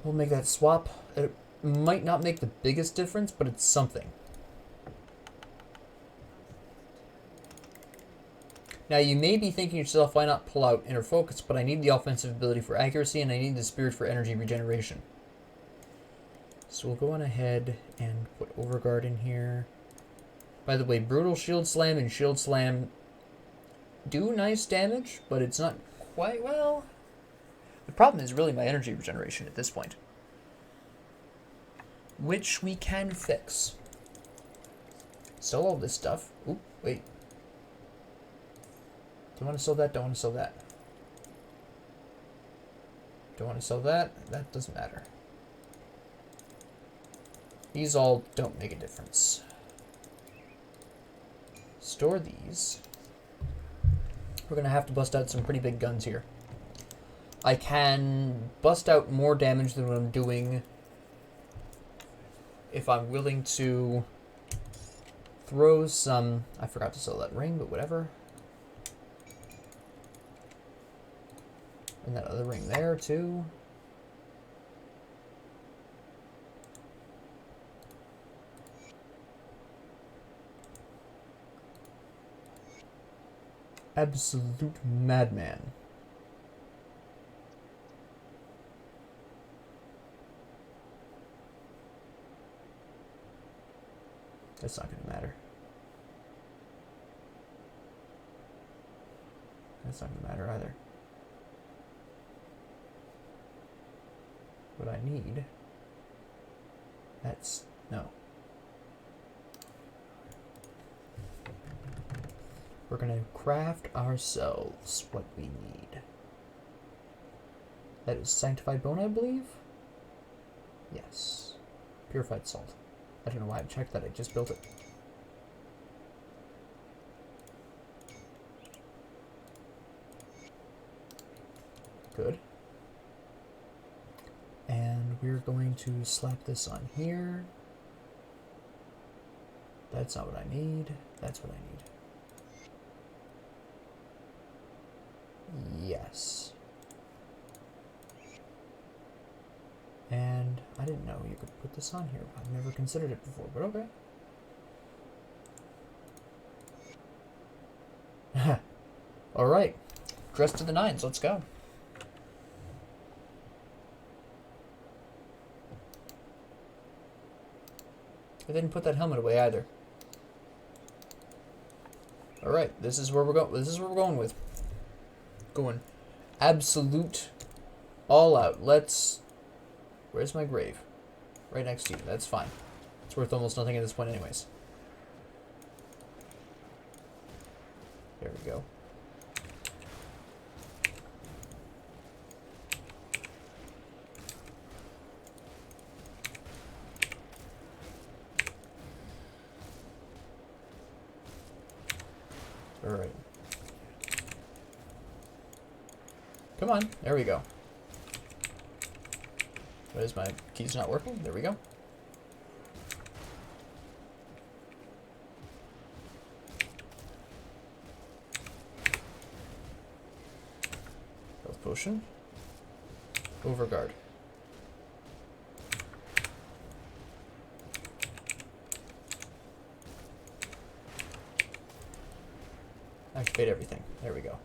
We'll make that swap. It might not make the biggest difference, but it's something. Now, you may be thinking to yourself, why not pull out Inner Focus? But I need the offensive ability for accuracy, and I need the Spirit for energy regeneration. So we'll go on ahead and put Overguard in here. By the way, Brutal Shield Slam and Shield Slam do nice damage, but it's not quite well. The problem is really my energy regeneration at this point, which we can fix. Sell all this stuff. Oop, wait. Don't want to sell that, don't want to sell that. Don't want to sell that, that doesn't matter. These all don't make a difference. Store these. We're going to have to bust out some pretty big guns here. I can bust out more damage than what I'm doing if I'm willing to throw some... I forgot to sell that ring, but whatever. And that other ring there, too. Absolute madman. That's not going to matter. That's not going to matter either. What I need... That's... No. We're going to craft ourselves what we need. That is sanctified bone, I believe? Yes. Purified salt. I don't know why I've checked that, I just built it. Good. And we're going to slap this on here. That's not what I need. That's what I need. Yes. And I didn't know you could put this on here. I've never considered it before, but okay. Alright. Dressed to the nines, let's go. I didn't put that helmet away either. Alright, this is where we're going. This is where we're going with. Going absolute all out. Let's. Where's my grave? Right next to you. That's fine. It's worth almost nothing at this point anyways. There we go. Alright. Come on. There we go. What is my keys not working? There we go. Health potion. Overguard. Activate everything. There we go.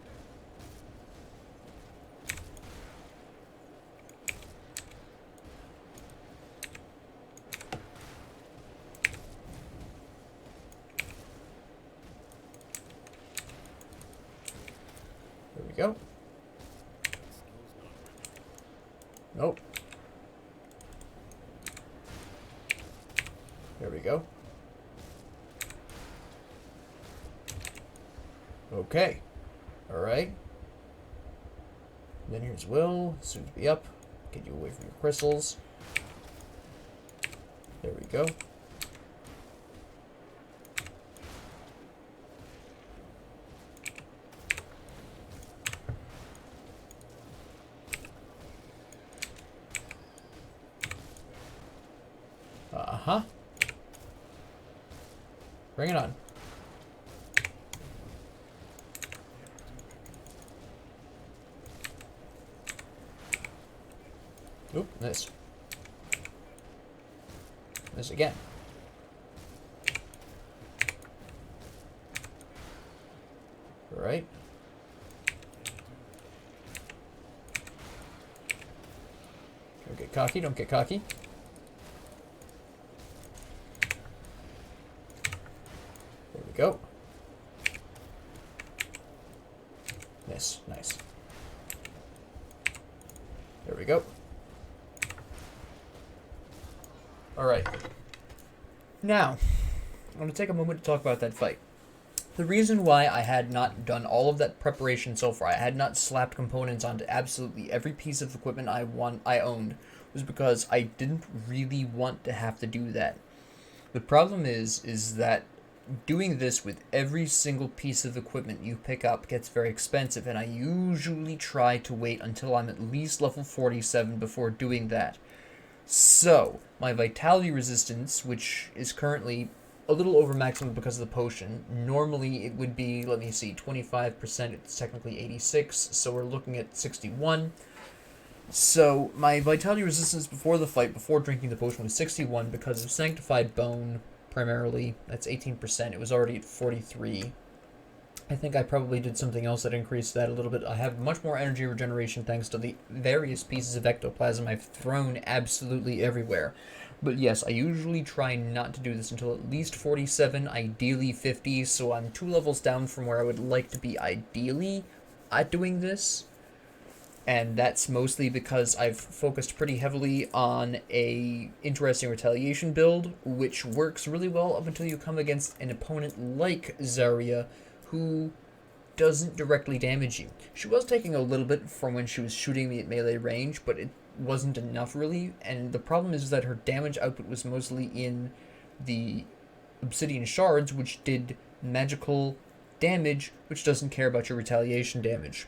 There we go. Nope. There we go. Okay. Alright. Then here's Will. Soon to be up. Get you away from your crystals. There we go. Uh-huh. Bring it on. Oop, this. This again. Alright. Don't get cocky, don't get cocky. There we go. Yes, nice. There we go. Alright. Now, I'm going to take a moment to talk about that fight. The reason why I had not done all of that preparation so far, I had not slapped components onto absolutely every piece of equipment I owned, was because I didn't really want to have to do that. The problem is that doing this with every single piece of equipment you pick up gets very expensive, and I usually try to wait until I'm at least level 47 before doing that. So, my vitality resistance, which is currently a little over maximum because of the potion, normally it would be, let me see, 25%, it's technically 86, so we're looking at 61. So, my vitality resistance before the fight, before drinking the potion, was 61 because of Sanctified Bone, primarily. That's 18%, it was already at 43. I think I probably did something else that increased that a little bit. I have much more energy regeneration thanks to the various pieces of ectoplasm I've thrown absolutely everywhere. But yes, I usually try not to do this until at least 47, ideally 50, so I'm 2 levels down from where I would like to be ideally at doing this. And that's mostly because I've focused pretty heavily on a interesting retaliation build, which works really well up until you come against an opponent like Zaria, who doesn't directly damage you. She was taking a little bit from when she was shooting me at melee range, but it wasn't enough really, and the problem is that her damage output was mostly in the obsidian shards, which did magical damage, which doesn't care about your retaliation damage.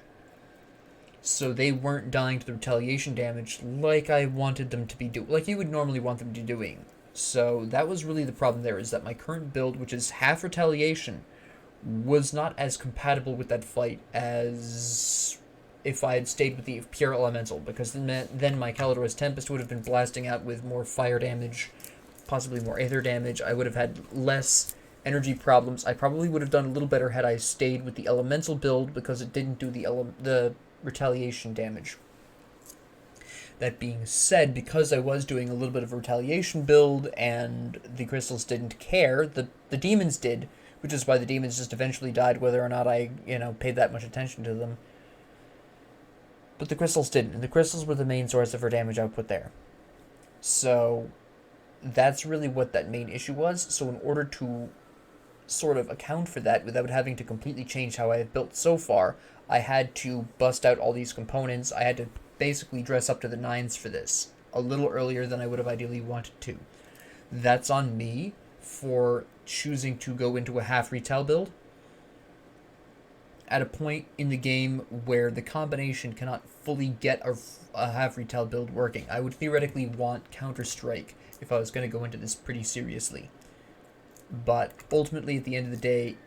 So they weren't dying to the retaliation damage like I wanted them to be doing, like you would normally want them to be doing. So that was really the problem there, is that my current build, which is half retaliation, was not as compatible with that fight as if I had stayed with the pure elemental, because then my Calidor's Tempest would have been blasting out with more fire damage, possibly more aether damage. I would have had less energy problems. I probably would have done a little better had I stayed with the elemental build, because it didn't do the retaliation damage. That being said, because I was doing a little bit of a retaliation build and the crystals didn't care, the demons did, which is why the demons just eventually died, whether or not I, paid that much attention to them. But the crystals didn't, and the crystals were the main source of her damage output there. So that's really what that main issue was. So in order to sort of account for that without having to completely change how I have built so far, I had to bust out all these components. I had to basically dress up to the nines for this, a little earlier than I would have ideally wanted to. That's on me for choosing to go into a half retail build at a point in the game where the combination cannot fully get a half retail build working. I would theoretically want Counter-Strike if I was going to go into this pretty seriously. But ultimately, at the end of the day,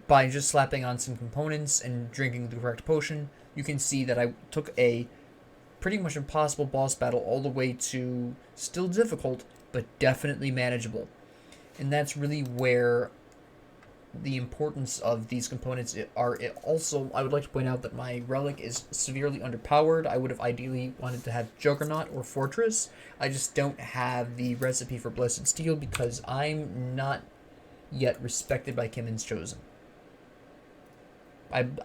by just slapping on some components and drinking the correct potion, you can see that I took a pretty much impossible boss battle all the way to still difficult, but definitely manageable. And that's really where the importance of these components are. Also, I would like to point out that my relic is severely underpowered. I would have ideally wanted to have Juggernaut or Fortress. I just don't have the recipe for Blessed Steel because I'm not yet respected by Kimmon's Chosen.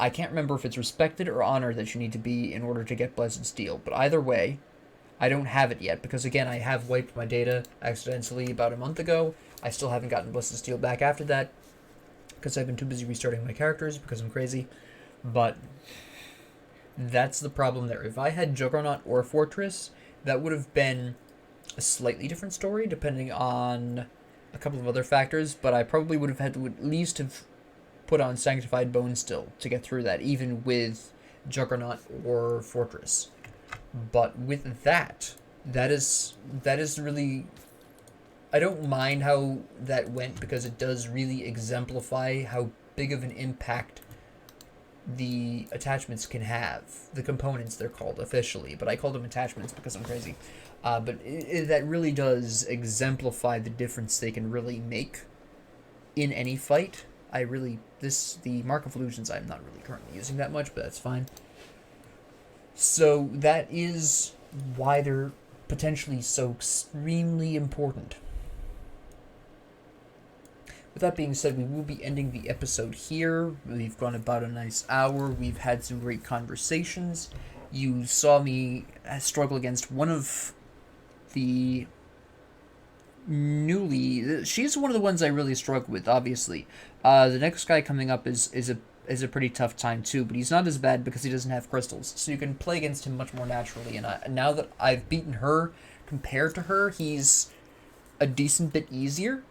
I can't remember if it's respected or honored that you need to be in order to get Blessed Steel, but either way, I don't have it yet, because again, I have wiped my data accidentally about a month ago. I still haven't gotten Blessed Steel back after that, because I've been too busy restarting my characters, because I'm crazy. But that's the problem there. If I had Juggernaut or Fortress, that would have been a slightly different story, depending on a couple of other factors, but I probably would have had to at least have put on Sanctified Bone still to get through that, even with Juggernaut or Fortress. But with that is really, I don't mind how that went, because it does really exemplify how big of an impact the attachments can have. The components, they're called officially, but I call them attachments because I'm crazy. But that really does exemplify the difference they can really make in any fight. The Mark of Illusions I'm not really currently using that much, but that's fine. So that is why they're potentially so extremely important. With that being said, we will be ending the episode here. We've gone about a nice hour. We've had some great conversations. You saw me struggle against one of the she's one of the ones I really struggle with, obviously. The next guy coming up is a pretty tough time too, but he's not as bad because he doesn't have crystals, so you can play against him much more naturally. And now that I've beaten her, compared to her, he's a decent bit easier.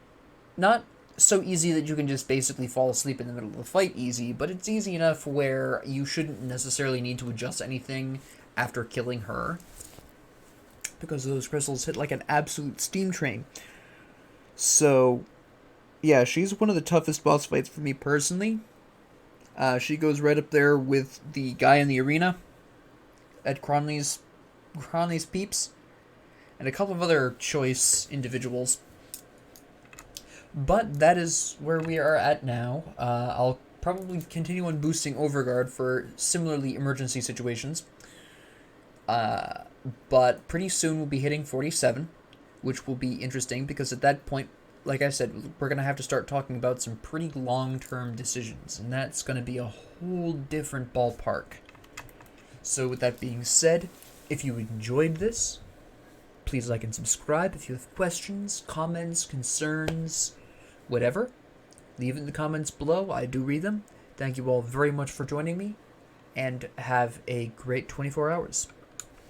Not so easy that you can just basically fall asleep in the middle of the fight easy, but it's easy enough where you shouldn't necessarily need to adjust anything after killing her, because those crystals hit like an absolute steam train. So, yeah, she's one of the toughest boss fights for me personally. She goes right up there with the guy in the arena at Cronley's Peeps, and a couple of other choice individuals. But that is where we are at now. I'll probably continue on boosting Overguard for similarly emergency situations. But pretty soon we'll be hitting 47, which will be interesting, because at that point, like I said, we're going to have to start talking about some pretty long-term decisions, and that's going to be a whole different ballpark. So with that being said, if you enjoyed this, please like and subscribe. If you have questions, comments, concerns, whatever, leave it in the comments below. I do read them. Thank you all very much for joining me, and have a great 24 hours.